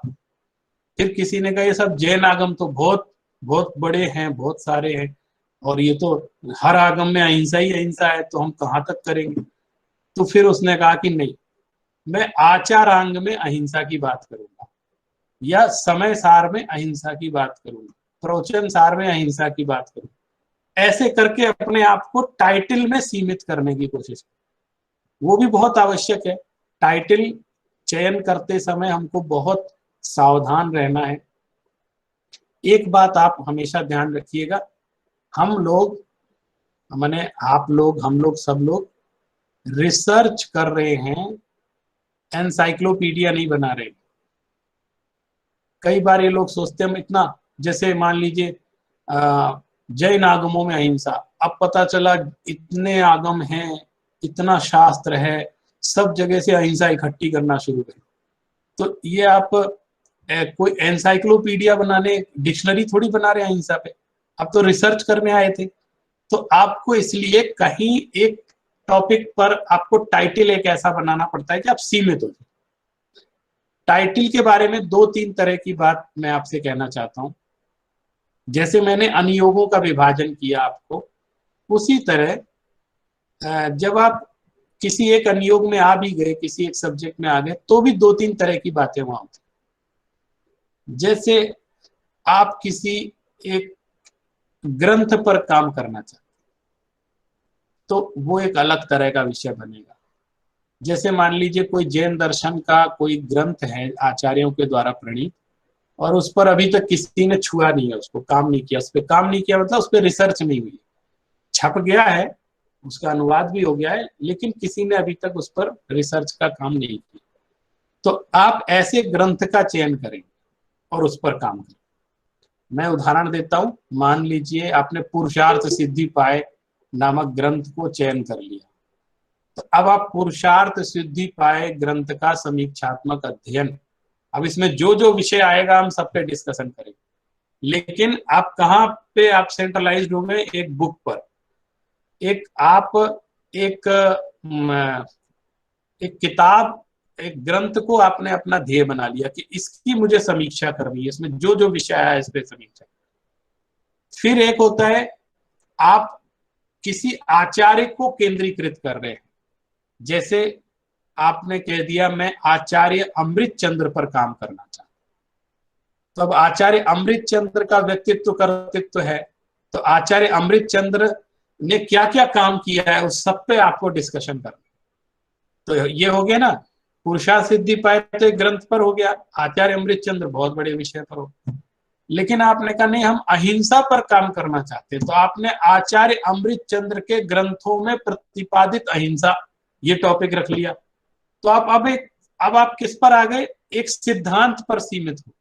फिर किसी ने कहा ये सब जैन आगम तो बहुत बहुत बड़े हैं, बहुत सारे हैं, और ये तो हर आगम में अहिंसा ही अहिंसा है, तो हम कहाँ तक करेंगे। तो फिर उसने कहा कि नहीं, मैं आचारांग में अहिंसा की बात करूंगा, या समय सार में अहिंसा की बात करूंगा, प्रवचन सार में अहिंसा की बात करूंगा। ऐसे करके अपने आप को टाइटल में सीमित करने की कोशिश, वो भी बहुत आवश्यक है। टाइटल चयन करते समय हमको बहुत सावधान रहना है। एक बात आप हमेशा ध्यान रखिएगा, हम लोग, माने आप लोग, हम लोग, सब लोग रिसर्च कर रहे हैं, एनसाइक्लोपीडिया नहीं बना रहे। कई बार ये लोग सोचते हैं इतना, जैसे मान लीजिए जैन आगमों में अहिंसा, अब पता चला इतने आगम हैं, इतना शास्त्र है, सब जगह से अहिंसा इकट्ठी करना शुरू करें। तो ये आप कोई एनसाइक्लोपीडिया बनाने, डिक्शनरी थोड़ी बना रहे हैं अहिंसा पे, आप तो रिसर्च करने आए थे। तो आपको इसलिए कहीं एक टॉपिक पर आपको टाइटल एक ऐसा बनाना पड़ता है कि आप सीमित हो जाए। टाइटल के बारे में 2-3 तरह की बात मैं आपसे कहना चाहता हूं। जैसे मैंने अनुयोगों का विभाजन किया आपको, उसी तरह जब आप किसी एक अनुयोग में आ भी गए, किसी एक सब्जेक्ट में आ गए, तो भी 2-3 तरह की बातें वहां होती। जैसे आप किसी एक ग्रंथ पर काम करना चाहते, तो वो एक अलग तरह का विषय बनेगा। जैसे मान लीजिए कोई जैन दर्शन का कोई ग्रंथ है आचार्यों के द्वारा प्रणीत, और उस पर अभी तक किसी ने छुआ नहीं है, उसको काम नहीं किया, उस पर काम नहीं किया मतलब उस पर रिसर्च नहीं हुई, छप गया है, उसका अनुवाद भी हो गया है, लेकिन किसी ने अभी तक उस पर रिसर्च का काम नहीं किया। तो आप ऐसे ग्रंथ का चयन करें और उस पर काम करें। मैं उदाहरण देता हूं, मान लीजिए आपने पुरुषार्थ सिद्धि पाए नामक ग्रंथ को चयन कर लिया, तो अब आप पुरुषार्थ सिद्धि पाए ग्रंथ का समीक्षात्मक अध्ययन, अब इसमें जो जो विषय आएगा हम सब पे डिस्कशन करेंगे, लेकिन आप कहाँ पे आप सेंट्रलाइज्ड हो गए? एक बुक पर, एक किताब, एक ग्रंथ को आपने अपना ध्येय बना लिया कि इसकी मुझे समीक्षा करनी है, इसमें जो जो विषय आया इस पे समीक्षा। फिर एक होता है आप किसी आचार्य को केंद्रीकृत कर रहे हैं, जैसे आपने कह दिया मैं आचार्य अमृत चंद्र पर काम करना चाहता हूं। तो अब आचार्य अमृत चंद्र का व्यक्तित्व कर्तृत्व है, तो आचार्य अमृत चंद्र ने क्या क्या काम किया है उस सब पे आपको डिस्कशन करना। तो ये हो गया ना, पुरुषार्थ सिद्धि पाए तो एक ग्रंथ पर हो गया, आचार्य अमृत चंद्र बहुत बड़े विषय पर हो। लेकिन आपने कहा नहीं हम अहिंसा पर काम करना चाहते, तो आपने आचार्य अमृत चंद्र के ग्रंथों में प्रतिपादित अहिंसा ये टॉपिक रख लिया। तो अब आप किस पर आ गए? एक सिद्धांत पर सीमित हो।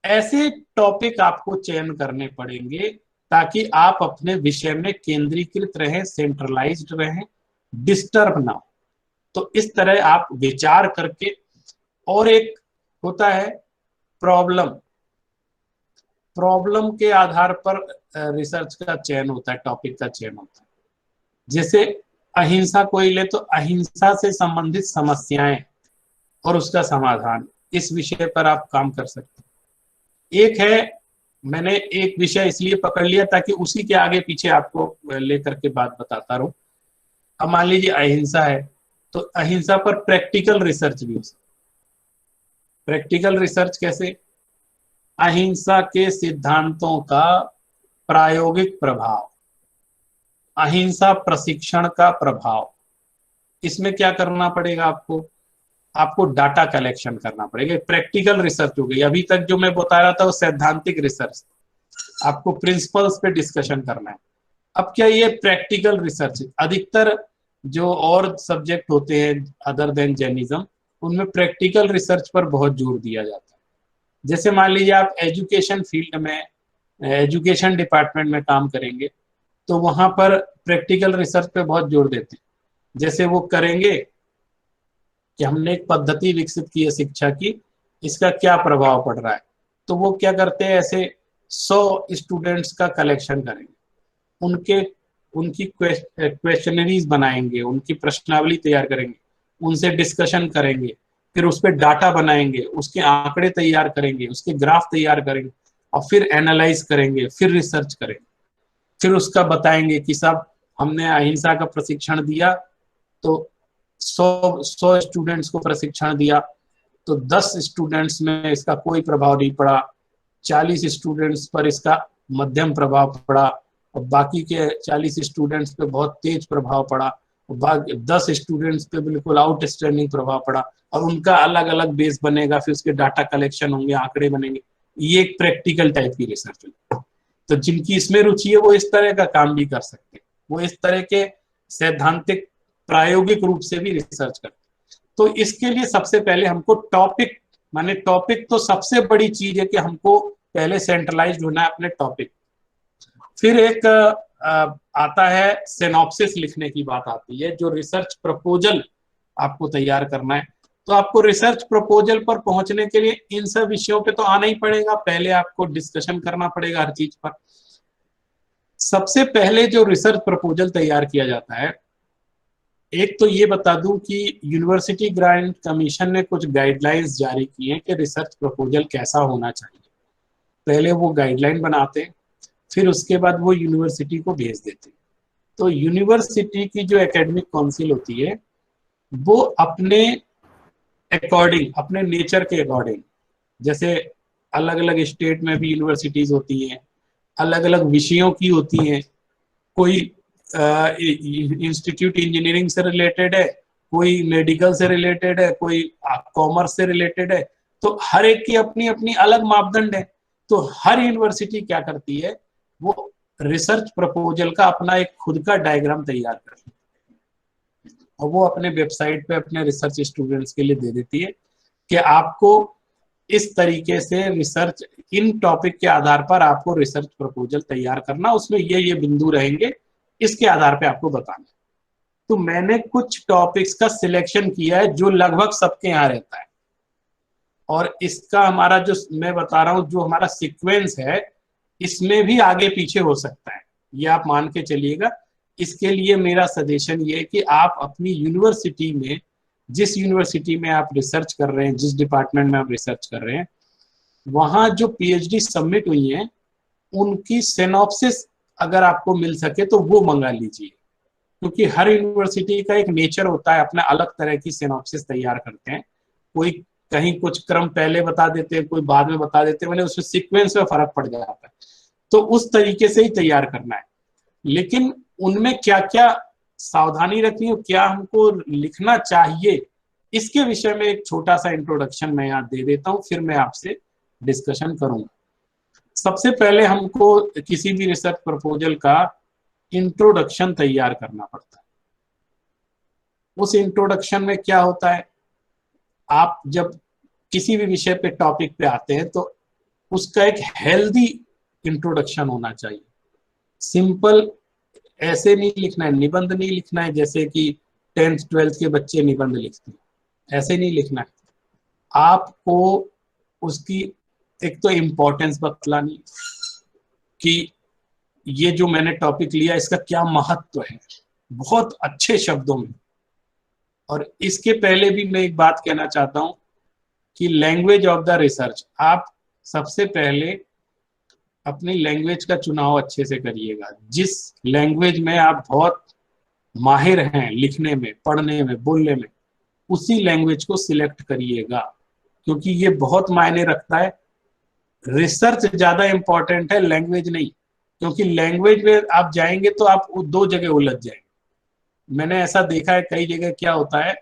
ऐसे टॉपिक आपको चयन करने पड़ेंगे ताकि आप अपने विषय में केंद्रीकृत रहें, सेंट्रलाइज्ड रहें, डिस्टर्ब ना हो। तो इस तरह आप विचार करके, और एक होता है प्रॉब्लम, प्रॉब्लम के आधार पर रिसर्च का चयन होता है, टॉपिक का चयन होता है। जैसे अहिंसा कोई ले तो अहिंसा से संबंधित समस्याएं और उसका समाधान, इस विषय पर आप काम कर सकते हैं। एक है, मैंने एक विषय इसलिए पकड़ लिया ताकि उसी के आगे पीछे आपको लेकर के बात बताता रहूं। अब मान लीजिए अहिंसा है, तो अहिंसा पर प्रैक्टिकल रिसर्च भी हो सकती है। प्रैक्टिकल रिसर्च कैसे? अहिंसा के सिद्धांतों का प्रायोगिक प्रभाव, अहिंसा प्रशिक्षण का प्रभाव। इसमें क्या करना पड़ेगा आपको? आपको डाटा कलेक्शन करना पड़ेगा। प्रैक्टिकल रिसर्च हो गई। अभी तक जो मैं बता रहा था वो सैद्धांतिक रिसर्च, आपको प्रिंसिपल्स पे डिस्कशन करना है। अब क्या ये प्रैक्टिकल रिसर्च, अधिकतर जो और सब्जेक्ट होते हैं अदर देन जर्नलिज्म, उनमें प्रैक्टिकल रिसर्च पर बहुत जोर दिया जाता है। जैसे मान लीजिए आप एजुकेशन फील्ड में, एजुकेशन डिपार्टमेंट में काम करेंगे, तो वहां पर प्रैक्टिकल रिसर्च पे बहुत जोर देते हैं। जैसे वो करेंगे कि हमने एक पद्धति विकसित की है शिक्षा की, इसका क्या प्रभाव पड़ रहा है, तो वो क्या करते हैं, ऐसे 100 स्टूडेंट्स का कलेक्शन करेंगे, उनके उनकी क्वेश्चनरीज बनाएंगे, उनकी प्रश्नावली तैयार करेंगे, उनसे डिस्कशन करेंगे, फिर उस पर डाटा बनाएंगे, उसके आंकड़े तैयार करेंगे, उसके ग्राफ तैयार करेंगे, और फिर एनालाइज करेंगे, फिर रिसर्च करेंगे, फिर उसका बताएंगे कि साहब हमने अहिंसा का प्रशिक्षण दिया, तो 100 स्टूडेंट्स को प्रशिक्षण दिया, तो 10 स्टूडेंट्स में इसका कोई प्रभाव नहीं पड़ा, 40 स्टूडेंट्स पर इसका मध्यम प्रभाव पड़ा, और बाकी के 40 स्टूडेंट्स पे बहुत तेज प्रभाव पड़ा, और बाकी 10 स्टूडेंट्स पे बिल्कुल आउटस्टैंडिंग प्रभाव पड़ा, और उनका अलग अलग बेस बनेगा, फिर उसके डाटा कलेक्शन होंगे, आंकड़े बनेंगे। ये एक प्रैक्टिकल टाइप की रिसर्च है। तो जिनकी इसमें रुचि है वो इस तरह का काम भी कर सकते हैं, वो इस तरह के सैद्धांतिक प्रायोगिक रूप से भी रिसर्च करते हैं। तो इसके लिए सबसे पहले हमको टॉपिक, माने टॉपिक तो सबसे बड़ी चीज है कि हमको पहले सेंट्रलाइज्ड होना है अपने टॉपिक। फिर एक आता है सिनॉप्सिस लिखने की बात आती है, जो रिसर्च प्रपोजल आपको तैयार करना है। तो आपको रिसर्च प्रपोजल पर पहुंचने के लिए इन सब विषयों पे तो आना ही पड़ेगा, पहले आपको डिस्कशन करना पड़ेगा हर चीज पर। सबसे पहले जो रिसर्च प्रपोजल तैयार किया जाता है, एक तो ये बता दूं कि यूनिवर्सिटी ग्रांट कमीशन ने कुछ गाइडलाइंस जारी की हैं कि रिसर्च प्रपोजल कैसा होना चाहिए। पहले वो गाइडलाइन बनाते हैं, फिर उसके बाद वो यूनिवर्सिटी को भेज देते हैं। तो यूनिवर्सिटी की जो एकेडमिक काउंसिल होती है, वो अपने अकॉर्डिंग, अपने नेचर के अकॉर्डिंग, जैसे अलग अलग स्टेट में भी यूनिवर्सिटीज होती हैं, अलग अलग विषयों की होती हैं, कोई इंस्टीट्यूट इंजीनियरिंग से रिलेटेड है, कोई मेडिकल से रिलेटेड है, कोई कॉमर्स से रिलेटेड है, तो हर एक की अपनी अपनी अलग मापदंड है। तो हर यूनिवर्सिटी क्या करती है, वो रिसर्च प्रपोजल का अपना एक खुद का डायग्राम तैयार करती है, और वो अपने वेबसाइट पे अपने रिसर्च स्टूडेंट्स के लिए दे देती है कि आपको इस तरीके से रिसर्च, इन टॉपिक के आधार पर आपको रिसर्च प्रपोजल तैयार करना, उसमें ये बिंदु रहेंगे, इसके आधार पे आपको बताना। तो मैंने कुछ टॉपिक्स का सिलेक्शन किया है जो लगभग सबके यहाँ रहता है, और इसका हमारा जो मैं बता रहा हूँ, जो हमारा सीक्वेंस है, इसमें भी आगे पीछे हो सकता है, ये आप मान के चलिएगा। इसके लिए मेरा सजेशन ये है कि आप अपनी यूनिवर्सिटी में, जिस यूनिवर्सिटी में आप रिसर्च कर रहे हैं, जिस डिपार्टमेंट में आप रिसर्च कर रहे हैं, वहां जो पीएचडी सबमिट हुई हैं, उनकी सिनॉप्सिस अगर आपको मिल सके तो वो मंगा लीजिए, क्योंकि हर यूनिवर्सिटी का एक नेचर होता है, अपना अलग तरह की सिनॉप्सिस तैयार करते हैं। कोई कहीं कुछ क्रम पहले बता देते हैं, कोई बाद में बता देते हैं, मैंने उसमें सीक्वेंस में फर्क पड़ जाता है। तो उस तरीके से ही तैयार करना है, लेकिन उनमें क्या क्या सावधानी रखनी है, क्या हमको लिखना चाहिए, इसके विषय में एक छोटा सा इंट्रोडक्शन मैं यहाँ दे देता हूँ, फिर मैं आपसे डिस्कशन करूंगा। सबसे पहले हमको किसी भी रिसर्च प्रपोजल का इंट्रोडक्शन तैयार करना पड़ता है। उस इंट्रोडक्शन में क्या होता है, आप जब किसी भी विषय पे, टॉपिक पे आते हैं, तो उसका एक हेल्दी इंट्रोडक्शन होना चाहिए। सिंपल ऐसे नहीं लिखना है, निबंध नहीं लिखना है जैसे कि 10th 12th के बच्चे निबंध लिखते हैं, ऐसे नहीं लिखना है। आपको उसकी एक तो इम्पोर्टेंस बतलानी कि ये जो मैंने टॉपिक लिया इसका क्या महत्व है, बहुत अच्छे शब्दों में। और इसके पहले भी मैं एक बात कहना चाहता हूं कि लैंग्वेज ऑफ द रिसर्च, आप सबसे पहले अपनी लैंग्वेज का चुनाव अच्छे से करिएगा। जिस लैंग्वेज में आप बहुत माहिर हैं लिखने में, पढ़ने में, बोलने में, उसी लैंग्वेज को सिलेक्ट करिएगा, क्योंकि ये बहुत मायने रखता है। रिसर्च ज्यादा इंपॉर्टेंट है, लैंग्वेज नहीं, क्योंकि लैंग्वेज में आप जाएंगे तो आप दो जगह उलझ जाएंगे। मैंने ऐसा देखा है कई जगह क्या होता है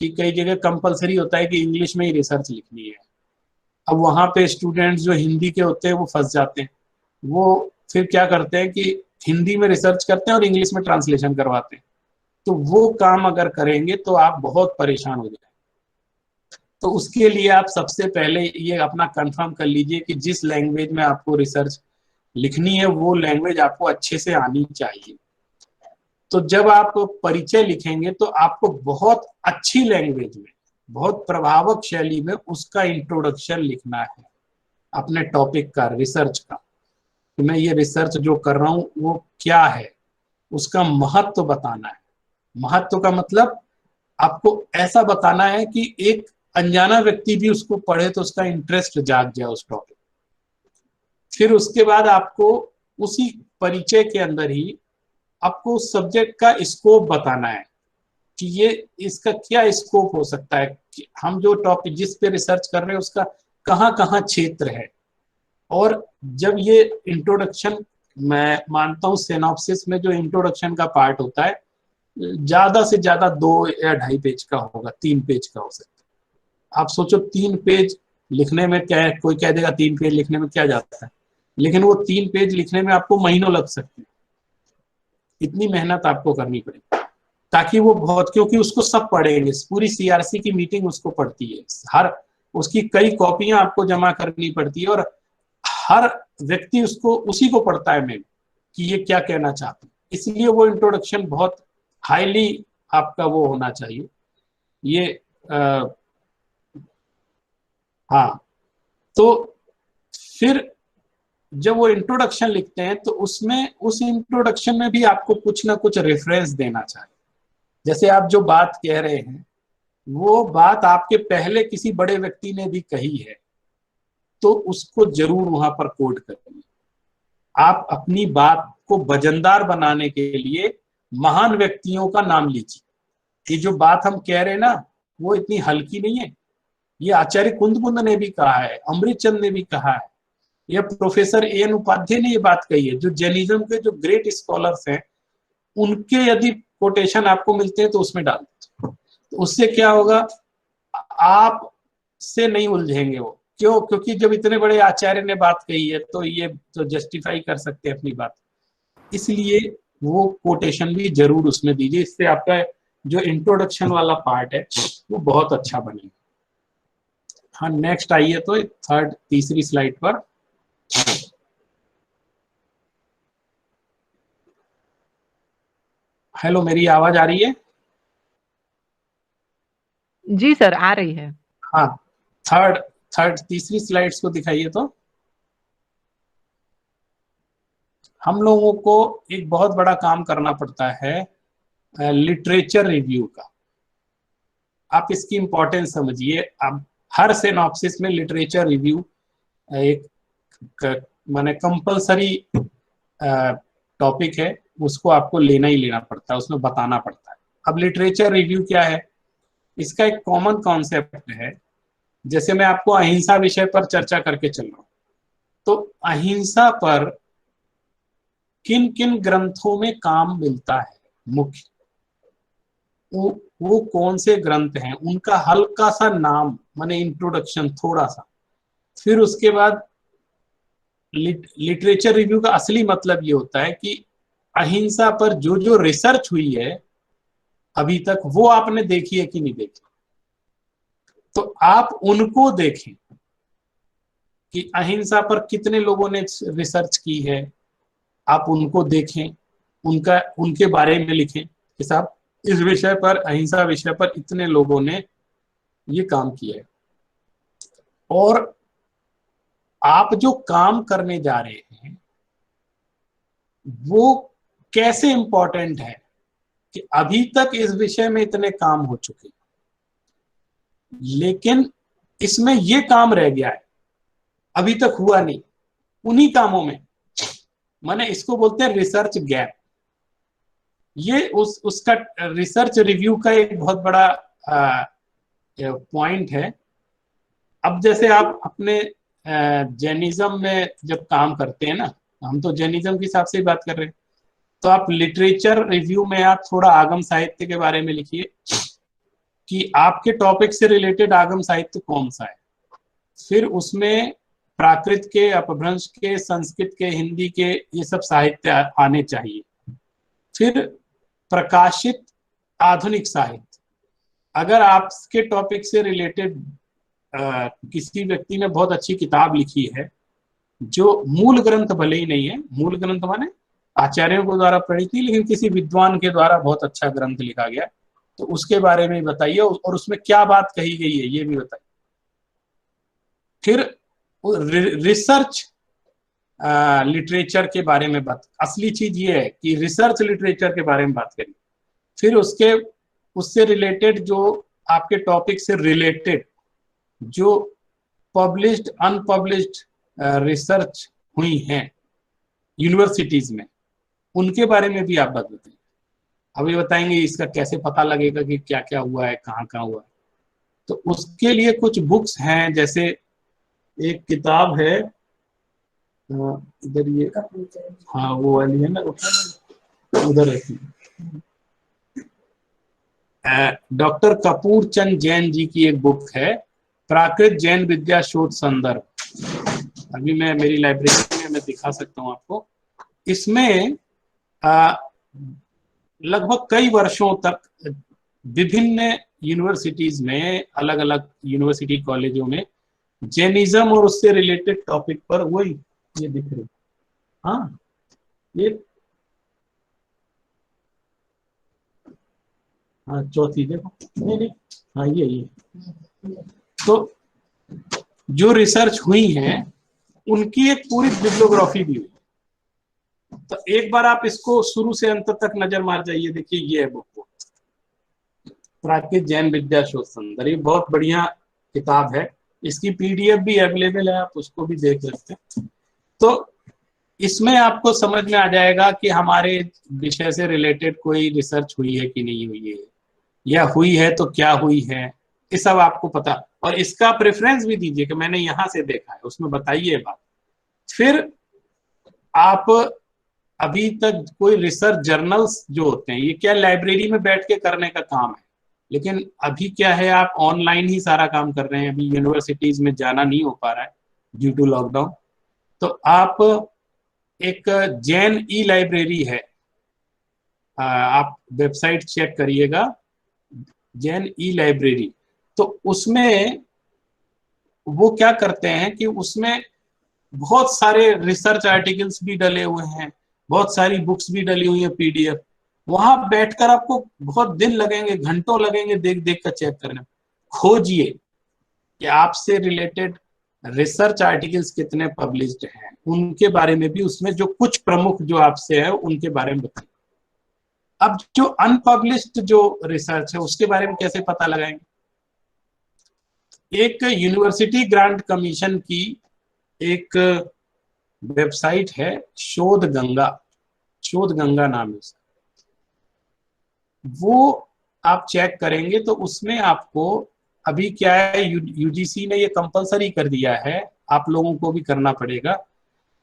कि कई जगह कंपलसरी होता है कि इंग्लिश में ही रिसर्च लिखनी है। अब वहां पे स्टूडेंट्स जो हिंदी के होते हैं वो फंस जाते हैं। वो फिर क्या करते हैं कि हिंदी में रिसर्च करते हैं और इंग्लिश में ट्रांसलेशन करवाते हैं। तो वो काम अगर करेंगे तो आप बहुत परेशान हो जाएंगे। तो उसके लिए आप सबसे पहले ये अपना कंफर्म कर लीजिए कि जिस लैंग्वेज में आपको रिसर्च लिखनी है वो लैंग्वेज आपको अच्छे से आनी चाहिए। तो जब आप परिचय लिखेंगे तो आपको बहुत अच्छी लैंग्वेज में, बहुत प्रभावक शैली में उसका इंट्रोडक्शन लिखना है अपने टॉपिक का, रिसर्च का, कि मैं ये रिसर्च जो कर रहा हूं वो क्या है, उसका महत्व बताना है। महत्व का मतलब आपको ऐसा बताना है कि एक अनजाना व्यक्ति भी उसको पढ़े तो उसका इंटरेस्ट जाग जाए उस टॉपिक। फिर उसके बाद आपको उसी परिचय के अंदर ही आपको सब्जेक्ट का स्कोप बताना है कि ये इसका क्या स्कोप हो सकता है, कि हम जो टॉपिक जिस पे रिसर्च कर रहे हैं उसका कहाँ कहाँ क्षेत्र है। और जब ये इंट्रोडक्शन, मैं मानता हूँ सिनॉप्सिस में जो इंट्रोडक्शन का पार्ट होता है ज्यादा से ज्यादा 2 या 2.5 पेज का होगा, 3 पेज का हो सकता है। आप सोचो 3 पेज लिखने में क्या है, कोई कह देगा 3 पेज लिखने में क्या जाता है, लेकिन वो 3 पेज लिखने में आपको महीनों लग सकते हैं। इतनी मेहनत आपको करनी पड़ेगी ताकि वो बहुत, क्योंकि उसको सब पढ़ेंगे, पूरी सीआरसी की मीटिंग उसको पढ़ती है, हर उसकी कई कॉपियां आपको जमा करनी पड़ती है और हर व्यक्ति उसको उसी को पढ़ता है मैम कि ये क्या कहना चाहते हैं। इसलिए वो इंट्रोडक्शन बहुत हाईली आपका वो होना चाहिए। ये हाँ, तो फिर जब वो इंट्रोडक्शन लिखते हैं तो उसमें, उस इंट्रोडक्शन में भी आपको कुछ ना कुछ रेफरेंस देना चाहिए। जैसे आप जो बात कह रहे हैं वो बात आपके पहले किसी बड़े व्यक्ति ने भी कही है तो उसको जरूर वहां पर कोट करिए। आप अपनी बात को वजनदार बनाने के लिए महान व्यक्तियों का नाम लीजिए। ये जो बात हम कह रहे हैं ना वो इतनी हल्की नहीं है। ये आचार्य कुंद ने भी कहा है, अमृत चंद ने भी कहा है, यह प्रोफेसर एन उपाध्याय ने ये बात कही है। जो जैनिज्म के जो ग्रेट स्कॉलर्स हैं उनके यदि कोटेशन आपको मिलते हैं तो उसमें डाल दीजिए। तो उससे क्या होगा, आप से नहीं उलझेंगे वो। क्यों? क्योंकि जब इतने बड़े आचार्य ने बात कही है तो ये तो जस्टिफाई कर सकते हैं अपनी बात, इसलिए वो कोटेशन भी जरूर उसमें दीजिए। इससे आपका जो इंट्रोडक्शन वाला पार्ट है वो बहुत अच्छा बनेगा। हाँ, नेक्स्ट आइए तो तीसरी स्लाइड पर। हेलो, मेरी आवाज आ रही है? जी सर, आ रही है। हाँ, तीसरी स्लाइड्स को दिखाइए। तो हम लोगों को एक बहुत बड़ा काम करना पड़ता है लिटरेचर रिव्यू का। आप इसकी इंपॉर्टेंस समझिए। अब हर सिनॉप्सिस में लिटरेचर रिव्यू एक माने कंपलसरी टॉपिक है, उसको आपको लेना ही लेना पड़ता है, उसमें बताना पड़ता है। अब लिटरेचर रिव्यू क्या है, इसका एक कॉमन कॉन्सेप्ट है। जैसे मैं आपको अहिंसा विषय पर चर्चा करके चल रहा हूं, तो अहिंसा पर किन किन ग्रंथों में काम मिलता है, मुख्य वो कौन से ग्रंथ हैं, उनका हल्का सा नाम माने इंट्रोडक्शन थोड़ा सा। फिर उसके बाद लिटरेचर रिव्यू का असली मतलब ये होता है कि अहिंसा पर जो जो रिसर्च हुई है अभी तक वो आपने देखी है कि नहीं देखी, तो आप उनको देखें कि अहिंसा पर कितने लोगों ने रिसर्च की है, आप उनको देखें। उनका उनके बारे में लिखें कि साहब इस विषय पर, अहिंसा विषय पर इतने लोगों ने ये काम किया है। और आप जो काम करने जा रहे हैं वो कैसे इंपॉर्टेंट है कि अभी तक इस विषय में इतने काम हो चुके लेकिन इसमें ये काम रह गया है, अभी तक हुआ नहीं। उन्हीं कामों में, माने इसको बोलते हैं रिसर्च गैप। ये उसका रिसर्च रिव्यू का एक बहुत बड़ा पॉइंट है। अब जैसे आप अपने जैनिज्म में जब काम करते हैं ना, हम तो जैनिज्म के हिसाब से ही बात कर रहे हैं, तो आप लिटरेचर रिव्यू में आप थोड़ा आगम साहित्य के बारे में लिखिए कि आपके टॉपिक से रिलेटेड आगम साहित्य कौन सा है। फिर उसमें प्राकृत के, अपभ्रंश के, संस्कृत के, हिंदी के, ये सब साहित्य आने चाहिए। फिर प्रकाशित आधुनिक साहित्य, अगर आपके टॉपिक से रिलेटेड किसी व्यक्ति ने बहुत अच्छी किताब लिखी है जो मूल ग्रंथ भले ही नहीं है, मूल ग्रंथ माने आचार्यों के द्वारा पढ़ी थी, लेकिन किसी विद्वान के द्वारा बहुत अच्छा ग्रंथ लिखा गया, तो उसके बारे में बताइए और उसमें क्या बात कही गई है ये भी बताइए। फिर रिसर्च लिटरेचर के बारे में बात, असली चीज ये है कि रिसर्च लिटरेचर के बारे में बात करिए। फिर उससे रिलेटेड, जो आपके टॉपिक से रिलेटेड जो पब्लिश्ड अनपब्लिश्ड रिसर्च हुई हैं यूनिवर्सिटीज में, उनके बारे में भी आप बात बताइए। अभी बताएंगे इसका कैसे पता लगेगा कि क्या क्या हुआ है, कहाँ कहाँ हुआ है। तो उसके लिए कुछ बुक्स हैं, जैसे एक किताब है इधर, ये हाँ वो वाली है ना, उधर रहती है, डॉक्टर कपूर चंद जैन जी की एक बुक है, प्राकृत जैन विद्या शोध संदर्भ। अभी मैं मेरी लाइब्रेरी में मैं दिखा सकता हूँ आपको। इसमें लगभग कई वर्षों तक विभिन्न यूनिवर्सिटीज में, अलग अलग यूनिवर्सिटी कॉलेजों में जैनिज्म और उससे रिलेटेड टॉपिक पर, वही ये दिख रही, हाँ ये, हाँ चौथी देखो, नहीं, हाँ ये तो जो रिसर्च हुई है उनकी एक पूरी बिब्लियोग्राफी भी हुई। तो एक बार आप इसको शुरू से अंत तक नजर मार जाइए, देखिए ये है बुक, प्राकृत जैन विद्या शोध संदर्भ। ये बहुत बढ़िया किताब है, इसकी पीडीएफ भी अवेलेबल है, आप उसको भी देख सकते हैं। तो इसमें आपको समझ में आ जाएगा कि हमारे विषय से रिलेटेड कोई रिसर्च हुई है कि नहीं हुई है, या हुई है तो क्या हुई है, ये सब आपको पता। और इसका प्रेफरेंस भी दीजिए कि मैंने यहां से देखा है, उसमें बताइए बात। फिर आप अभी तक कोई रिसर्च जर्नल्स जो होते हैं, ये क्या लाइब्रेरी में बैठ के करने का काम है, लेकिन अभी क्या है, आप ऑनलाइन ही सारा काम कर रहे हैं। अभी यूनिवर्सिटीज में जाना नहीं हो पा रहा है ड्यू टू लॉकडाउन। तो आप एक जैन ई लाइब्रेरी है, आप वेबसाइट चेक करिएगा, जैन ई लाइब्रेरी। तो उसमें वो क्या करते हैं कि उसमें बहुत सारे रिसर्च आर्टिकल्स भी डले हुए हैं, बहुत सारी बुक्स भी डली हुई है पीडीएफ। वहां बैठकर आपको बहुत दिन लगेंगे, घंटों लगेंगे देख देख कर चेक करने। खोजिए कि आपसे रिलेटेड रिसर्च आर्टिकल्स कितने पब्लिश्ड हैं, उनके बारे में भी उसमें जो कुछ प्रमुख जो आपसे है उनके बारे में बताइए। अब जो अनपब्लिश्ड जो रिसर्च है उसके बारे में कैसे पता लगाएंगे? एक यूनिवर्सिटी ग्रांट कमीशन की एक वेबसाइट है, शोध गंगा नाम है, वो आप चेक करेंगे तो उसमें आपको, अभी क्या है, यूजीसी ने ये कंपलसरी कर दिया है, आप लोगों को भी करना पड़ेगा,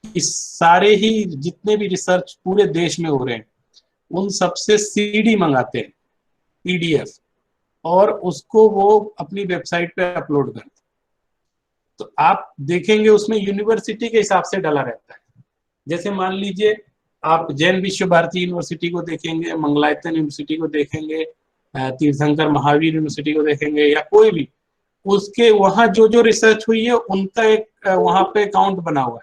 इस सारे ही जितने भी रिसर्च पूरे देश में हो रहे हैं उन सबसे सीडी मंगाते हैं, पीडीएफ, और उसको वो अपनी वेबसाइट पे अपलोड करते हैं। तो आप देखेंगे उसमें यूनिवर्सिटी के हिसाब से डाला रहता है। जैसे मान लीजिए आप जैन विश्व भारती यूनिवर्सिटी को देखेंगे, मंगलायतन यूनिवर्सिटी को देखेंगे, तीर्थंकर महावीर यूनिवर्सिटी को देखेंगे, या कोई भी, उसके वहां जो जो रिसर्च हुई है उनका एक वहां पे अकाउंट बना हुआ है,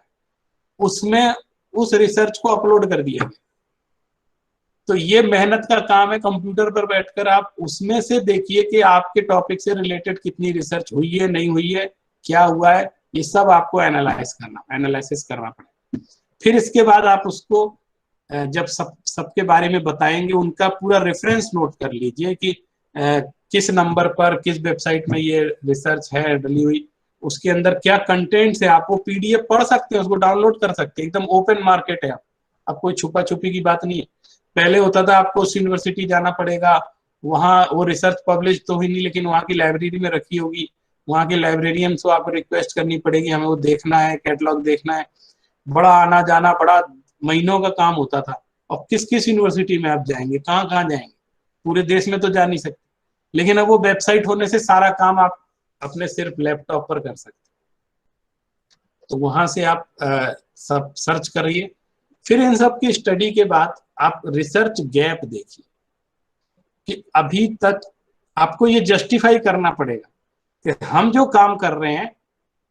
उसमें उस रिसर्च को अपलोड कर दिया गया। तो ये मेहनत का काम है, कंप्यूटर पर बैठकर आप उसमें से देखिए कि आपके टॉपिक से रिलेटेड कितनी रिसर्च हुई है, नहीं हुई है, क्या हुआ है, ये सब आपको एनालिसिस करना पड़ेगा। फिर इसके बाद आप उसको जब सबके बारे में बताएंगे, उनका पूरा रेफरेंस नोट कर लीजिए कि किस नंबर पर किस वेबसाइट में ये रिसर्च है डली हुई, उसके अंदर क्या कंटेंट्स है, आप वो पीडीएफ पढ़ सकते हैं, उसको डाउनलोड कर सकते हैं, एकदम ओपन मार्केट है। अब कोई छुपा छुपी की बात नहीं है। पहले होता था आपको उस यूनिवर्सिटी जाना पड़ेगा, वहाँ वो रिसर्च पब्लिश तो हुई नहीं, लेकिन वहाँ की लाइब्रेरी में रखी होगी, वहाँ के लाइब्रेरियन से आप रिक्वेस्ट करनी पड़ेगी, हमें वो देखना है, कैटलॉग देखना है। बड़ा आना जाना, बड़ा महीनों का काम होता था। और किस किस यूनिवर्सिटी में आप जाएंगे, कहाँ कहाँ जाएंगे, पूरे देश में तो जा नहीं सकते। लेकिन अब वो वेबसाइट होने से सारा काम आप अपने सिर्फ लैपटॉप पर कर सकते। तो वहां से आप सब सर्च करिए। फिर इन सब की स्टडी के बाद आप रिसर्च गैप देखिए कि अभी तक आपको ये जस्टिफाई करना पड़ेगा कि हम जो काम कर रहे हैं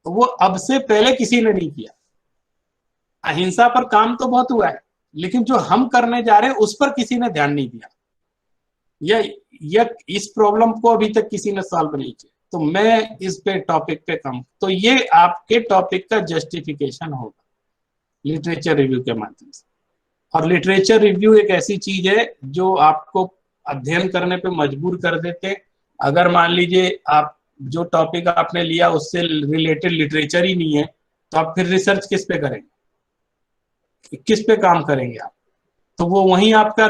वो अब से पहले किसी ने नहीं किया। अहिंसा पर काम तो बहुत हुआ है, लेकिन जो हम करने जा रहे हैं उस पर किसी ने ध्यान नहीं दिया, या इस प्रॉब्लम को अभी तक किसी ने सॉल्व नहीं किया। तो मैं इस पे टॉपिक पे काम, तो ये आपके टॉपिक का जस्टिफिकेशन होगा लिटरेचर रिव्यू के माध्यम से। और लिटरेचर रिव्यू एक ऐसी चीज है जो आपको अध्ययन करने पे मजबूर कर देते हैं। अगर मान लीजिए आप जो टॉपिक आपने लिया उससे रिलेटेड लिटरेचर ही नहीं है, तो आप फिर रिसर्च किस पे करेंगे, किस पे काम करेंगे आप? तो वो वहीं आपका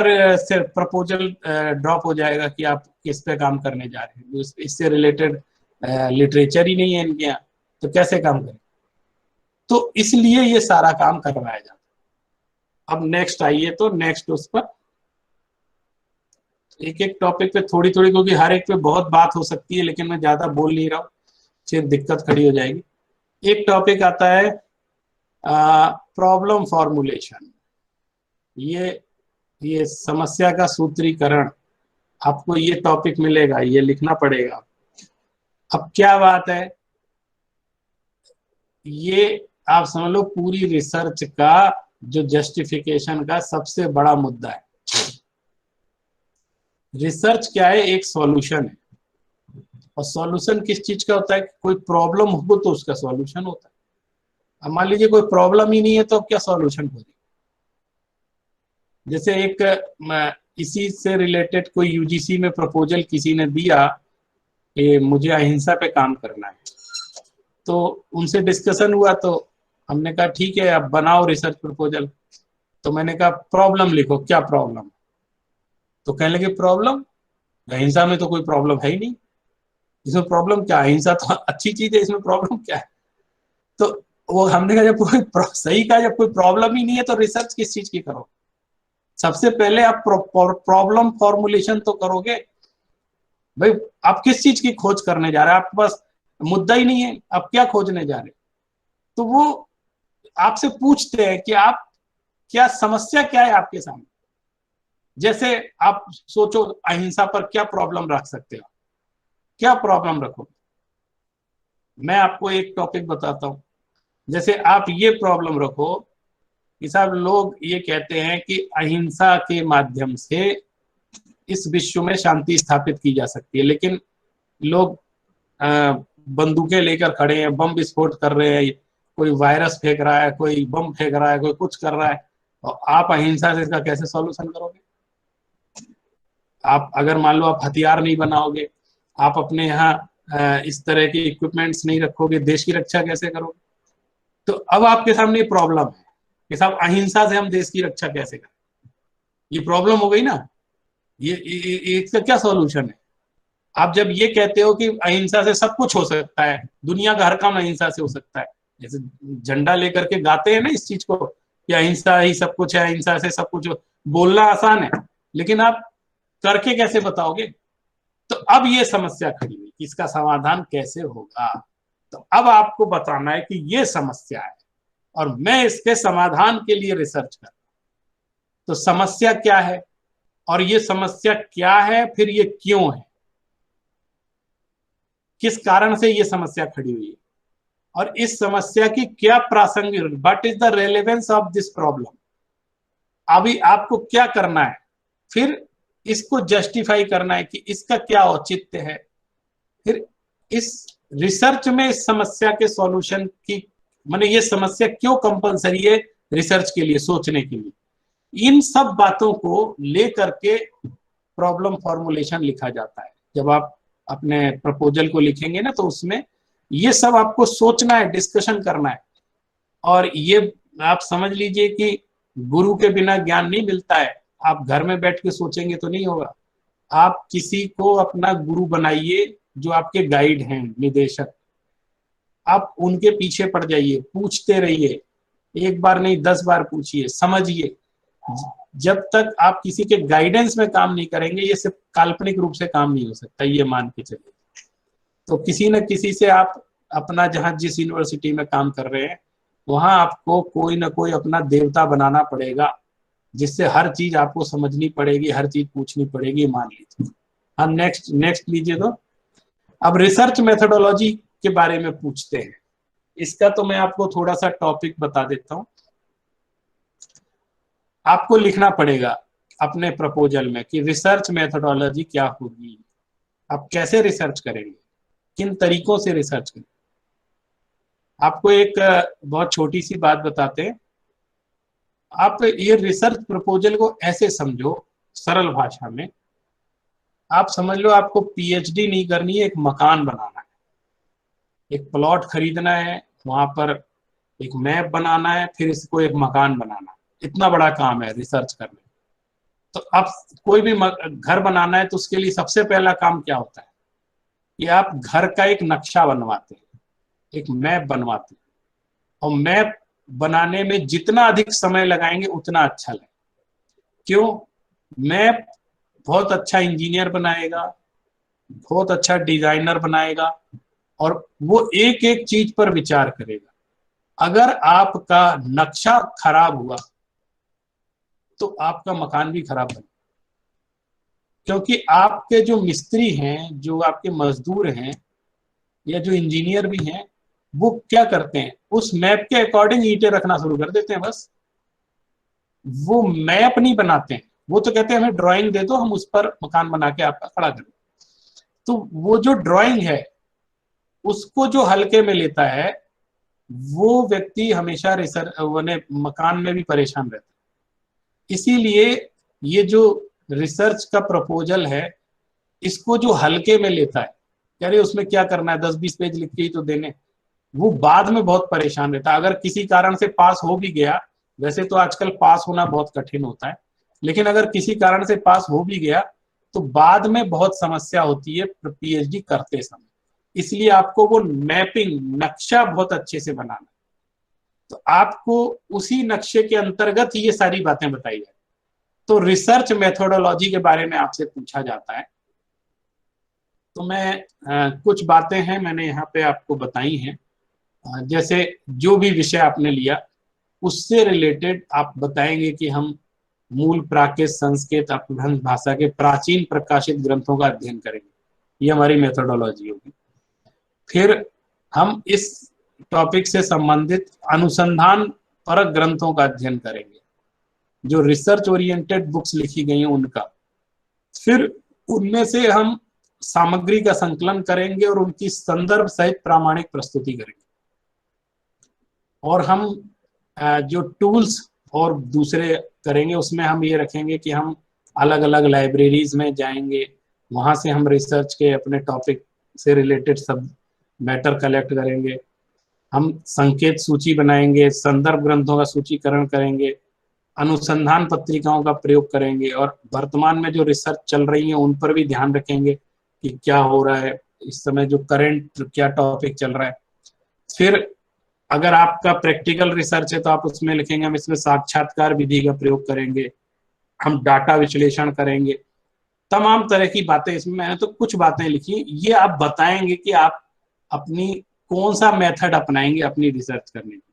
प्रपोजल ड्रॉप हो जाएगा कि आप किस पे काम करने जा रहे हैं, इससे रिलेटेड लिटरेचर ही नहीं है इनके यहाँ, तो कैसे काम करें? तो इसलिए ये सारा काम करवाया जाता है। अब नेक्स्ट आइए, तो नेक्स्ट उस पर एक एक टॉपिक पे थोड़ी थोड़ी, क्योंकि हर एक पे बहुत बात हो सकती है, लेकिन मैं ज्यादा बोल नहीं रहा हूँ, फिर दिक्कत खड़ी हो जाएगी। एक टॉपिक आता है प्रॉब्लम फॉर्मुलेशन। ये समस्या का सूत्रीकरण, आपको ये टॉपिक मिलेगा, ये लिखना पड़ेगा। अब क्या बात है, ये आप समझ लो पूरी रिसर्च का जो जस्टिफिकेशन का सबसे बड़ा मुद्दा है। रिसर्च क्या है, एक सॉल्यूशन है। और सॉल्यूशन किस चीज का होता है? कोई प्रॉब्लम हो तो उसका सॉल्यूशन होता है। अब मान लीजिए कोई प्रॉब्लम ही नहीं है, तो अब क्या सॉल्यूशन होगी? जैसे एक इसी से रिलेटेड कोई यूजीसी में प्रपोजल किसी ने दिया कि मुझे अहिंसा पे काम करना है, तो उनसे डिस्कशन हुआ, तो हमने कहा ठीक है अब बनाओ रिसर्च प्रपोजल। तो मैंने कहा प्रॉब्लम लिखो, क्या प्रॉब्लम? तो कहने लगे प्रॉब्लम, अहिंसा में तो कोई प्रॉब्लम है ही नहीं, इसमें प्रॉब्लम क्या? अहिंसा तो अच्छी चीज है, इसमें प्रॉब्लम क्या है? तो वो हमने कहा जब कोई सही कहा, जब कोई प्रॉब्लम ही नहीं है तो रिसर्च किस चीज की करो? सबसे पहले आप प्रॉब्लम फॉर्मुलेशन तो करोगे। भाई आप किस चीज की खोज करने जा रहे हैं? आपके पास मुद्दा ही नहीं है, आप क्या खोजने जा रहे हैं? तो वो आपसे पूछते हैं कि आप क्या समस्या क्या है आपके सामने। जैसे आप सोचो अहिंसा पर क्या प्रॉब्लम रख सकते हो, क्या प्रॉब्लम रखो? मैं आपको एक टॉपिक बताता हूं। जैसे आप ये प्रॉब्लम रखो कि साहब लोग ये कहते हैं कि अहिंसा के माध्यम से इस विश्व में शांति स्थापित की जा सकती है, लेकिन लोग बंदूकें लेकर खड़े हैं, बम विस्फोट कर रहे हैं, कोई वायरस फेंक रहा है, कोई बम फेंक रहा है, कोई कुछ कर रहा है, और आप अहिंसा से इसका कैसे सॉल्यूशन करोगे? आप अगर मान लो आप हथियार नहीं बनाओगे, आप अपने यहाँ इस तरह के इक्विपमेंट्स नहीं रखोगे, देश की रक्षा कैसे करोगे? तो अब आपके सामने प्रॉब्लम है कि साहब अहिंसा से हम देश की रक्षा कैसे करें? ये प्रॉब्लम हो गई ना। ये इसका क्या सॉल्यूशन है? आप जब ये कहते हो कि अहिंसा से सब कुछ हो सकता है, दुनिया का हर काम अहिंसा से हो सकता है, जैसे झंडा लेकर के गाते हैं ना इस चीज को कि अहिंसा ही सब कुछ है, अहिंसा से सब कुछ, बोलना आसान है, लेकिन आप करके कैसे बताओगे? तो अब ये समस्या खड़ी हुई, इसका समाधान कैसे होगा? तो अब आपको बताना है कि ये समस्या है और मैं इसके समाधान के लिए रिसर्च कर। तो समस्या क्या है, और ये समस्या क्या है, फिर ये क्यों है, किस कारण से ये समस्या खड़ी हुई है, और इस समस्या की क्या प्रासंगिक, what is the relevance of this problem. अभी आपको क्या करना है? फिर इसको जस्टिफाई करना है कि इसका क्या औचित्य है, फिर इस रिसर्च में इस समस्या के सॉल्यूशन की, माने ये समस्या क्यों कंपलसरी है रिसर्च के लिए, सोचने के लिए, इन सब बातों को लेकर के प्रॉब्लम फॉर्मुलेशन लिखा जाता है। जब आप अपने प्रपोजल को लिखेंगे ना, तो उसमें ये सब आपको सोचना है, डिस्कशन करना है। और ये आप समझ लीजिए कि गुरु के बिना ज्ञान नहीं मिलता है। आप घर में बैठ के सोचेंगे तो नहीं होगा, आप किसी को अपना गुरु बनाइए, जो आपके गाइड हैं, निदेशक, आप उनके पीछे पड़ जाइए, पूछते रहिए, एक बार नहीं 10 बार पूछिए, समझिए। जब तक आप किसी के गाइडेंस में काम नहीं करेंगे, ये सिर्फ काल्पनिक रूप से काम नहीं हो सकता, ये मान के चलिए। तो किसी न किसी से आप अपना, जहां जिस यूनिवर्सिटी में काम कर रहे हैं, वहां आपको कोई ना कोई अपना देवता बनाना पड़ेगा, जिससे हर चीज आपको समझनी पड़ेगी, हर चीज पूछनी पड़ेगी, मान लीजिए। हम नेक्स्ट लीजिए। तो अब रिसर्च मेथोडोलॉजी के बारे में पूछते हैं। इसका तो मैं आपको थोड़ा सा टॉपिक बता देता हूं। आपको लिखना पड़ेगा अपने प्रपोजल में कि रिसर्च मेथोडोलॉजी क्या होगी, आप कैसे रिसर्च करेंगे, किन तरीकों से रिसर्च करेंगे। आपको एक बहुत छोटी सी बात बताते हैं। आप ये रिसर्च प्रपोजल को ऐसे समझो, सरल भाषा में आप समझ लो, आपको पीएचडी नहीं करनी है, एक मकान बनाना है, एक प्लॉट खरीदना है, वहां पर एक मैप बनाना है, फिर इसको एक मकान बनाना है। इतना बड़ा काम है रिसर्च करने। तो अब कोई भी घर बनाना है, तो उसके लिए सबसे पहला काम क्या होता है कि आप घर का एक नक्शा बनवाते हैं, एक मैप बनवाते हैं। और मैप बनाने में जितना अधिक समय लगाएंगे उतना अच्छा लगे। क्यों? मैप बहुत अच्छा इंजीनियर बनाएगा, बहुत अच्छा डिजाइनर बनाएगा, और वो एक एक चीज पर विचार करेगा। अगर आपका नक्शा खराब हुआ तो आपका मकान भी खराब बनेगा, क्योंकि आपके जो मिस्त्री हैं, जो आपके मजदूर हैं, या जो इंजीनियर भी हैं, वो क्या करते हैं, उस मैप के अकॉर्डिंग ईंटें रखना शुरू कर देते हैं। बस वो मैप नहीं बनाते हैं, वो तो कहते हैं हमें ड्राइंग दे दो, हम उस पर मकान बना के आपका खड़ा करें। तो वो जो ड्राइंग है, उसको जो हल्के में लेता है, वो व्यक्ति हमेशा मकान में भी परेशान रहता है। इसीलिए ये जो रिसर्च का प्रपोजल है, इसको जो हल्के में लेता है, कह रहे उसमें क्या करना है, 10-20 पेज लिख के ही तो देने, वो बाद में बहुत परेशान रहता है। अगर किसी कारण से पास हो भी गया, वैसे तो आजकल पास होना बहुत कठिन होता है, लेकिन अगर किसी कारण से पास हो भी गया तो बाद में बहुत समस्या होती है पीएचडी करते समय। इसलिए आपको वो मैपिंग, नक्शा बहुत अच्छे से बनाना। तो आपको उसी नक्शे के अंतर्गत ये सारी बातें बताई जाए। तो रिसर्च मेथोडोलॉजी के बारे में आपसे पूछा जाता है, तो मैं कुछ बातें हैं मैंने यहाँ पे आपको बताई हैं। जैसे जो भी विषय आपने लिया, उससे रिलेटेड आप बताएंगे कि हम मूल, प्राकृत, संस्कृत, अपभ्रंश भाषा के प्राचीन प्रकाशित ग्रंथों का अध्ययन करेंगे। ये हमारी मेथोडोलॉजी होगी। फिर हम इस टॉपिक से संबंधित अनुसंधान परक ग्रंथों का अध्ययन करेंगे, जो रिसर्च ओरिएंटेड बुक्स लिखी गई हैं उनका। फिर उनमें से हम सामग्री का संकलन करेंगे और उनकी संदर्भ सहित प्रामाणिक प्रस्तुति करेंगे। और हम जो टूल्स और दूसरे करेंगे, उसमें हम ये रखेंगे कि हम अलग अलग लाइब्रेरीज में जाएंगे, वहां से हम रिसर्च के अपने टॉपिक से रिलेटेड सब मैटर कलेक्ट करेंगे। हम संकेत सूची बनाएंगे, संदर्भ ग्रंथों का सूचीकरण करेंगे, अनुसंधान पत्रिकाओं का प्रयोग करेंगे, और वर्तमान में जो रिसर्च चल रही है उन पर भी ध्यान रखेंगे कि क्या हो रहा है इस समय, जो करंट क्या टॉपिक चल रहा है। फिर अगर आपका प्रैक्टिकल रिसर्च है तो आप उसमें लिखेंगे हम इसमें साक्षात्कार विधि का प्रयोग करेंगे, हम डाटा विश्लेषण करेंगे, तमाम तरह की बातें। इसमें मैंने तो कुछ बातें लिखी, ये आप बताएंगे कि आप अपनी कौन सा मेथड अपनाएंगे अपनी रिसर्च करने की।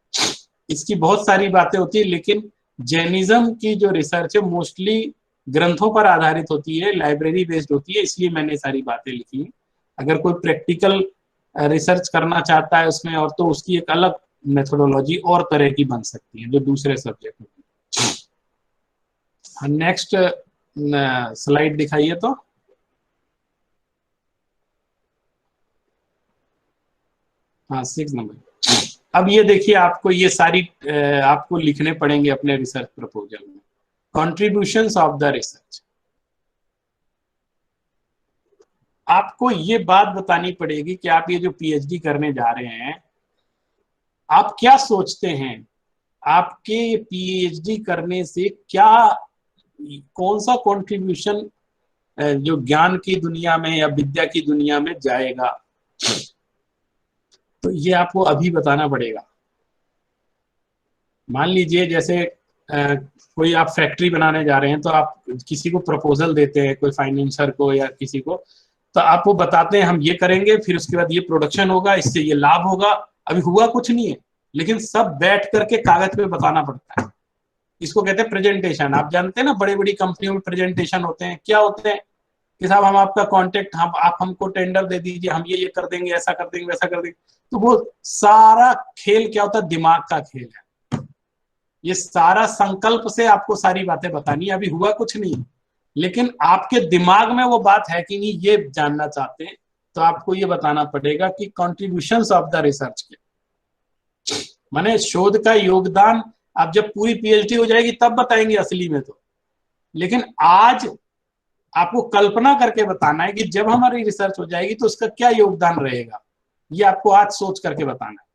इसकी बहुत सारी बातें होती है, लेकिन जैनिज्म की जो रिसर्च है मोस्टली ग्रंथों पर आधारित होती है, लाइब्रेरी बेस्ड होती है, इसलिए मैंने सारी बातें लिखी हैं। अगर कोई प्रैक्टिकल रिसर्च करना चाहता है उसमें, और तो उसकी एक अलग मेथोडोलॉजी और तरह की बन सकती है जो दूसरे सब्जेक्ट में। नेक्स्ट स्लाइड दिखाइए तो। हाँ 6 नंबर। अब ये देखिए, आपको ये सारी आपको लिखने पड़ेंगे अपने रिसर्च प्रपोजल में, कंट्रीब्यूशंस ऑफ द रिसर्च। आपको ये बात बतानी पड़ेगी कि आप ये जो पीएचडी करने जा रहे हैं, आप क्या सोचते हैं, आपके पीएचडी करने से क्या, कौन सा कंट्रीब्यूशन जो ज्ञान की दुनिया में या विद्या की दुनिया में जाएगा, तो ये आपको अभी बताना पड़ेगा। मान लीजिए जैसे कोई आप फैक्ट्री बनाने जा रहे हैं, तो आप किसी को प्रपोजल देते हैं, कोई फाइनेंसर को या किसी को, तो आप वो बताते हैं हम ये करेंगे, फिर उसके बाद ये प्रोडक्शन होगा, इससे ये लाभ होगा। अभी हुआ कुछ नहीं है, लेकिन सब बैठ करके कागज पे बताना पड़ता है। इसको कहते हैं प्रेजेंटेशन। आप जानते हैं ना, बड़ी बड़ी कंपनियों में प्रेजेंटेशन होते हैं, क्या होते हैं कि साहब हम आपका कॉन्टेक्ट, हम आप हमको टेंडर दे दीजिए, हम ये कर देंगे, ऐसा कर देंगे, वैसा कर देंगे। तो वो सारा खेल क्या होता है, दिमाग का खेल है। ये सारा संकल्प से आपको सारी बातें बतानी है। अभी हुआ कुछ नहीं, लेकिन आपके दिमाग में वो बात है कि नहीं, ये जानना चाहते हैं, तो आपको ये बताना पड़ेगा कि कॉन्ट्रीब्यूशंस ऑफ द रिसर्च के, माने शोध का योगदान आप जब पूरी पीएचडी हो जाएगी तब बताएंगे असली में तो। लेकिन आज आपको कल्पना करके बताना है कि जब हमारी रिसर्च हो जाएगी तो उसका क्या योगदान रहेगा, ये आपको आज सोच करके बताना है।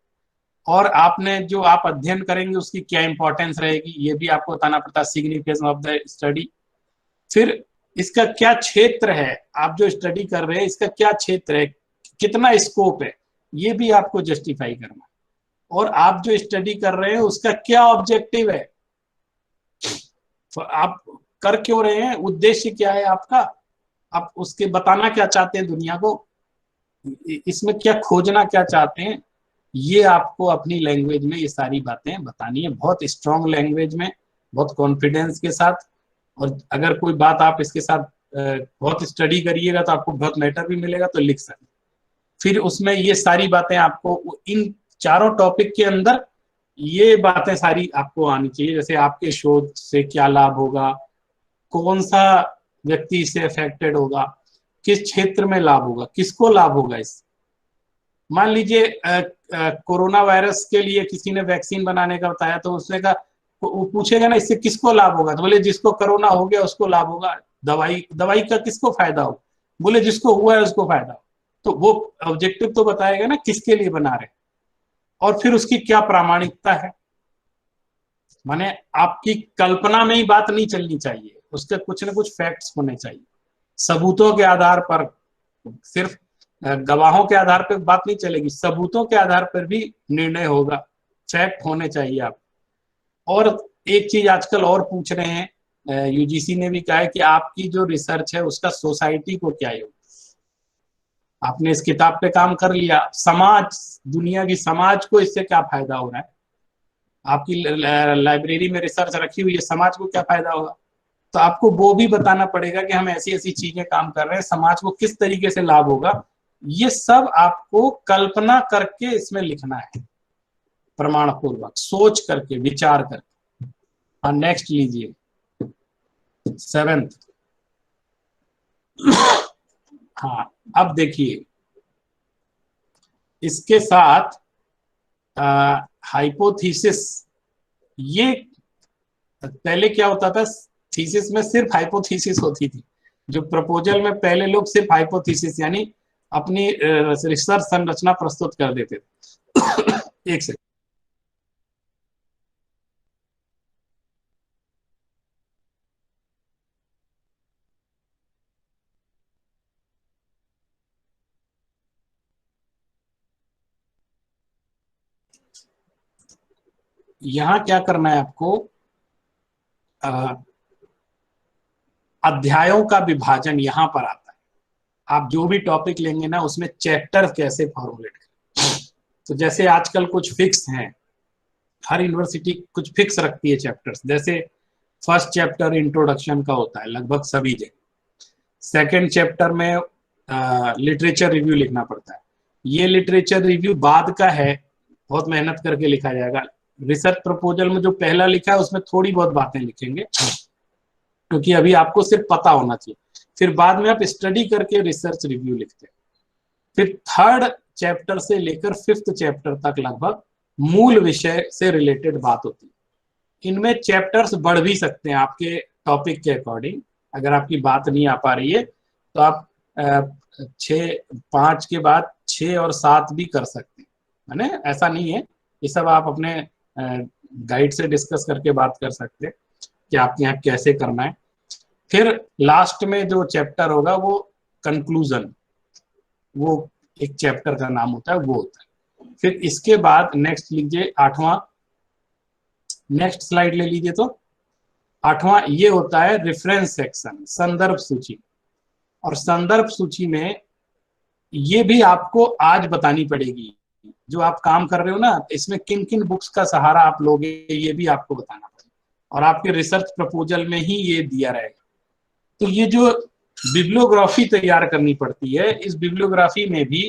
और आपने जो आप अध्ययन करेंगे उसकी क्या इंपॉर्टेंस रहेगी, ये भी आपको बताना पड़ता है, सिग्निफिकेंस ऑफ द स्टडी। फिर इसका क्या क्षेत्र है, आप जो स्टडी कर रहे हैं इसका क्या क्षेत्र है, कितना स्कोप है, ये भी आपको जस्टिफाई करना है। और आप जो स्टडी कर रहे हैं उसका क्या ऑब्जेक्टिव है, तो आप कर क्यों रहे हैं, उद्देश्य क्या है आपका, आप उसके बताना क्या चाहते हैं दुनिया को, इसमें क्या खोजना क्या चाहते हैं, ये आपको अपनी लैंग्वेज में ये सारी बातें बतानी है, बहुत स्ट्रॉन्ग लैंग्वेज में, बहुत कॉन्फिडेंस के साथ। और अगर कोई बात आप इसके साथ बहुत स्टडी करिएगा तो आपको बहुत मैटर भी मिलेगा, तो लिख सकते। फिर उसमें ये सारी बातें आपको इन चारों टॉपिक के अंदर ये बातें सारी आपको आनी चाहिए, जैसे आपके शोध से क्या लाभ होगा, कौन सा व्यक्ति इससे अफेक्टेड होगा, किस क्षेत्र में लाभ होगा, किसको लाभ होगा इससे। मान लीजिए कोरोना वायरस के लिए किसी ने वैक्सीन बनाने का बताया, तो उसने कहा, वो पूछेगा ना इससे किसको लाभ होगा, तो बोले जिसको कोरोना हो गया उसको लाभ होगा। दवाई का किसको फायदा होगा, बोले जिसको हुआ है उसको फायदा हो। तो वो ऑब्जेक्टिव तो बताएगा ना किसके लिए बना रहे, और फिर उसकी क्या प्रामाणिकता है। माने आपकी कल्पना में ही बात नहीं चलनी चाहिए, उसके कुछ ना कुछ फैक्ट्स होने चाहिए, सबूतों के आधार पर, सिर्फ गवाहों के आधार पर बात नहीं चलेगी, सबूतों के आधार पर भी निर्णय होगा, फैक्ट होने चाहिए आप। और एक चीज आजकल और पूछ रहे हैं, यूजीसी ने भी कहा है कि आपकी जो रिसर्च है उसका सोसाइटी को क्या योग, आपने इस किताब पे काम कर लिया, समाज, दुनिया की समाज को इससे क्या फायदा हो रहा है, आपकी लाइब्रेरी में रिसर्च रखी हुई है, समाज को क्या फायदा होगा। तो आपको वो भी बताना पड़ेगा कि हम ऐसी ऐसी चीजें काम कर रहे हैं, समाज को किस तरीके से लाभ होगा। ये सब आपको कल्पना करके इसमें लिखना है, प्रमाण पूर्वक सोच करके, विचार करके। और नेक्स्ट लीजिए 7th। हाँ, अब देखिए इसके साथ हाइपोथीसिस, ये पहले क्या होता था, थीसिस में सिर्फ हाइपोथीसिस होती थी, जो प्रपोजल में पहले लोग सिर्फ हाइपोथीसिस यानी अपनी रिसर्च संरचना प्रस्तुत कर देते थे। एक सेकंड, यहां क्या करना है आपको, अध्यायों का विभाजन यहां पर आता है। आप जो भी टॉपिक लेंगे ना उसमें चैप्टर कैसे फॉर्मुलेट करें। तो जैसे आजकल कुछ फिक्स हैं, हर यूनिवर्सिटी कुछ फिक्स रखती है चैप्टर्स, जैसे फर्स्ट चैप्टर इंट्रोडक्शन का होता है लगभग सभी जगह, सेकंड चैप्टर में लिटरेचर रिव्यू लिखना पड़ता है, ये लिटरेचर रिव्यू बाद का है, बहुत मेहनत करके लिखा जाएगा। रिसर्च प्रपोजल में जो पहला लिखा है उसमें थोड़ी बहुत बातें लिखेंगे, क्योंकि अभी आपको सिर्फ पता होना चाहिए। फिर बाद में आप स्टडी करके रिसर्च रिव्यू लिखते हैं। फिर थर्ड चैप्टर से लेकर फिफ्थ चैप्टर तक लगभग मूल विषय से रिलेटेड बात होती है। इनमें चैप्टर्स बढ़ भी सकते हैं आपके टॉपिक के अकॉर्डिंग। अगर आपकी बात नहीं आ पा रही है तो आप 5 के बाद 6 और 7 भी कर सकते हैं, है ना। ऐसा नहीं है, ये सब आप अपने गाइड से डिस्कस करके बात कर सकते हैं कि आपके यहाँ कैसे करना है। फिर लास्ट में जो चैप्टर होगा वो कंक्लूजन, वो एक चैप्टर का नाम होता है, वो होता है। फिर इसके बाद नेक्स्ट लीजिए 8वां, नेक्स्ट स्लाइड ले लीजिए। तो 8वां ये होता है रेफरेंस सेक्शन, संदर्भ सूची। और संदर्भ सूची में ये भी आपको आज बतानी पड़ेगी, जो आप काम कर रहे हो ना, इसमें किन किन बुक्स का सहारा आप लोगे ये भी आपको बताना पड़ेगा, और आपके रिसर्च प्रपोजल में ही ये दिया रहेगा। तो ये जो बिब्लियोग्राफी तैयार करनी पड़ती है, इस बिब्लियोग्राफी में भी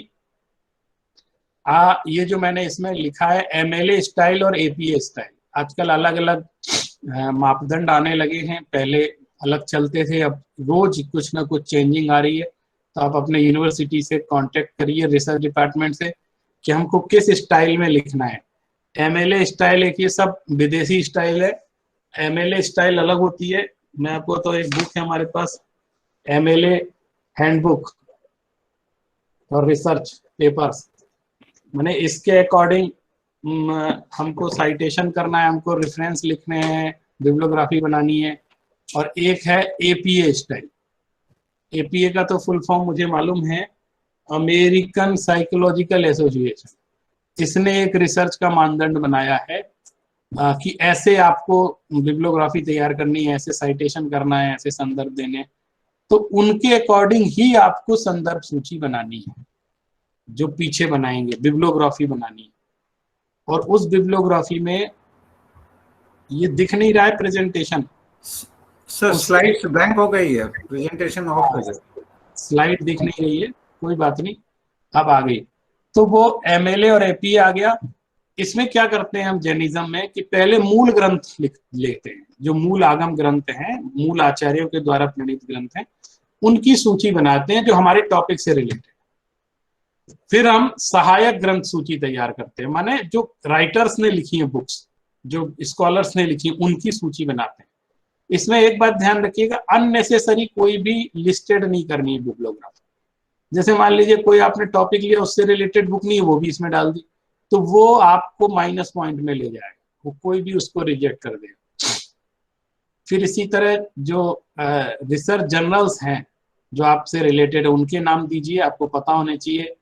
ये जो मैंने इसमें लिखा है एमएलए स्टाइल और एपीए स्टाइल, आजकल अलग अलग मापदंड आने लगे हैं। पहले अलग चलते थे, अब रोज कुछ ना कुछ चेंजिंग आ रही है। तो आप अपने यूनिवर्सिटी से कांटेक्ट करिए, रिसर्च डिपार्टमेंट से, कि हमको किस स्टाइल में लिखना है। एमएलए स्टाइल एक ये सब विदेशी स्टाइल है, एमएलए स्टाइल अलग होती है। मैं आपको तो एक बुक है हमारे पास, एमएलए हैंडबुक और रिसर्च पेपर्स, मैंने इसके अकॉर्डिंग हमको साइटेशन करना है, हमको रेफरेंस लिखने हैं, बिब्लियोग्राफी बनानी है। और एक है एपीए स्टाइल। एपीए का तो फुल फॉर्म मुझे मालूम है, अमेरिकन साइकोलॉजिकल एसोसिएशन। इसने एक रिसर्च का मानदंड बनाया है कि ऐसे आपको बिब्लियोग्राफी तैयार करनी है, ऐसे साइटेशन करना है, ऐसे संदर्भ देने। तो उनके अकॉर्डिंग ही आपको संदर्भ सूची बनानी है, जो पीछे बनाएंगे बिब्लियोग्राफी बनानी है। और उस बिब्लियोग्राफी में ये दिख नहीं रहा है प्रेजेंटेशन सर, स्लाइड ब्लैंक हो गई है, प्रेजेंटेशन ऑफ हो गई, स्लाइड दिख नहीं रही है, कोई बात नहीं, अब आ गई। तो वो एमएलए और एपीए आ गया। इसमें क्या करते हैं हम जैनिज्म में कि पहले मूल ग्रंथ लेते हैं, जो मूल आगम ग्रंथ हैं, मूल आचार्यों के द्वारा प्रणीत ग्रंथ हैं, उनकी सूची बनाते हैं जो हमारे टॉपिक से रिलेटेड। फिर हम सहायक ग्रंथ सूची तैयार करते हैं, माने जो राइटर्स ने लिखी है बुक्स, जो स्कॉलर्स ने लिखी, उनकी सूची बनाते हैं। इसमें एक बात ध्यान रखिएगा, अननेसेसरी कोई भी लिस्टेड नहीं करनी है बिब्लियोग्राफी। जैसे मान लीजिए कोई आपने टॉपिक लिया, उससे रिलेटेड बुक नहीं है, वो भी इसमें डाल दी, तो वो आपको माइनस पॉइंट में ले जाएगा, वो कोई भी उसको रिजेक्ट कर देगा। फिर इसी तरह जो रिसर्च जर्नल्स हैं जो आपसे रिलेटेड है, उनके नाम दीजिए। आपको पता होने चाहिए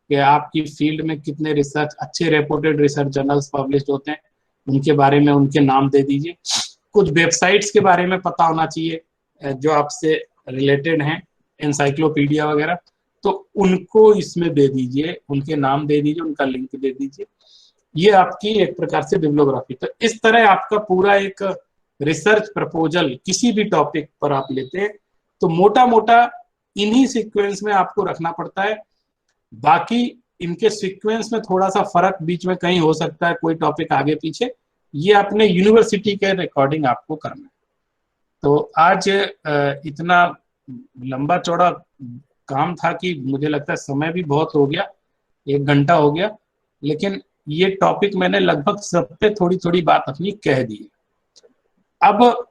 कि आपकी फील्ड में कितने रिसर्च, अच्छे रेपुटेड रिसर्च जर्नल्स पब्लिश होते हैं, उनके बारे में उनके नाम दे दीजिए। कुछ वेबसाइट्स के बारे में पता होना चाहिए जो आपसे रिलेटेड हैं, एनसाइक्लोपीडिया वगैरह, तो उनको इसमें दे दीजिए, उनके नाम दे दीजिए, उनका लिंक दे दीजिए। ये आपकी एक प्रकार से बिब्लियोग्राफी। तो इस तरह आपका पूरा एक रिसर्च प्रपोजल किसी भी टॉपिक पर आप लेते हैं तो मोटा मोटा इन्हीं सीक्वेंस में आपको रखना पड़ता है। बाकी इनके सीक्वेंस में थोड़ा सा फर्क बीच में कहीं हो सकता है, कोई टॉपिक आगे पीछे, ये अपने यूनिवर्सिटी के रिकॉर्डिंग आपको करना है। तो आज इतना लंबा चौड़ा काम था कि मुझे लगता है समय भी बहुत हो गया, 1 घंटा हो गया, लेकिन ये टॉपिक मैंने लगभग सब पे थोड़ी थोड़ी बात अपनी कह दी है। अब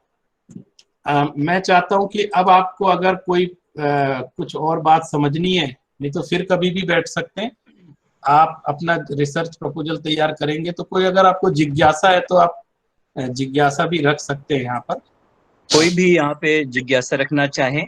मैं चाहता हूं कि अब आपको अगर कोई कुछ और बात समझनी है, नहीं तो फिर कभी भी बैठ सकते हैं। आप अपना रिसर्च प्रपोजल तैयार करेंगे तो कोई अगर आपको जिज्ञासा है तो आप जिज्ञासा भी रख सकते हैं यहाँ पर। कोई भी यहाँ पे जिज्ञासा रखना चाहे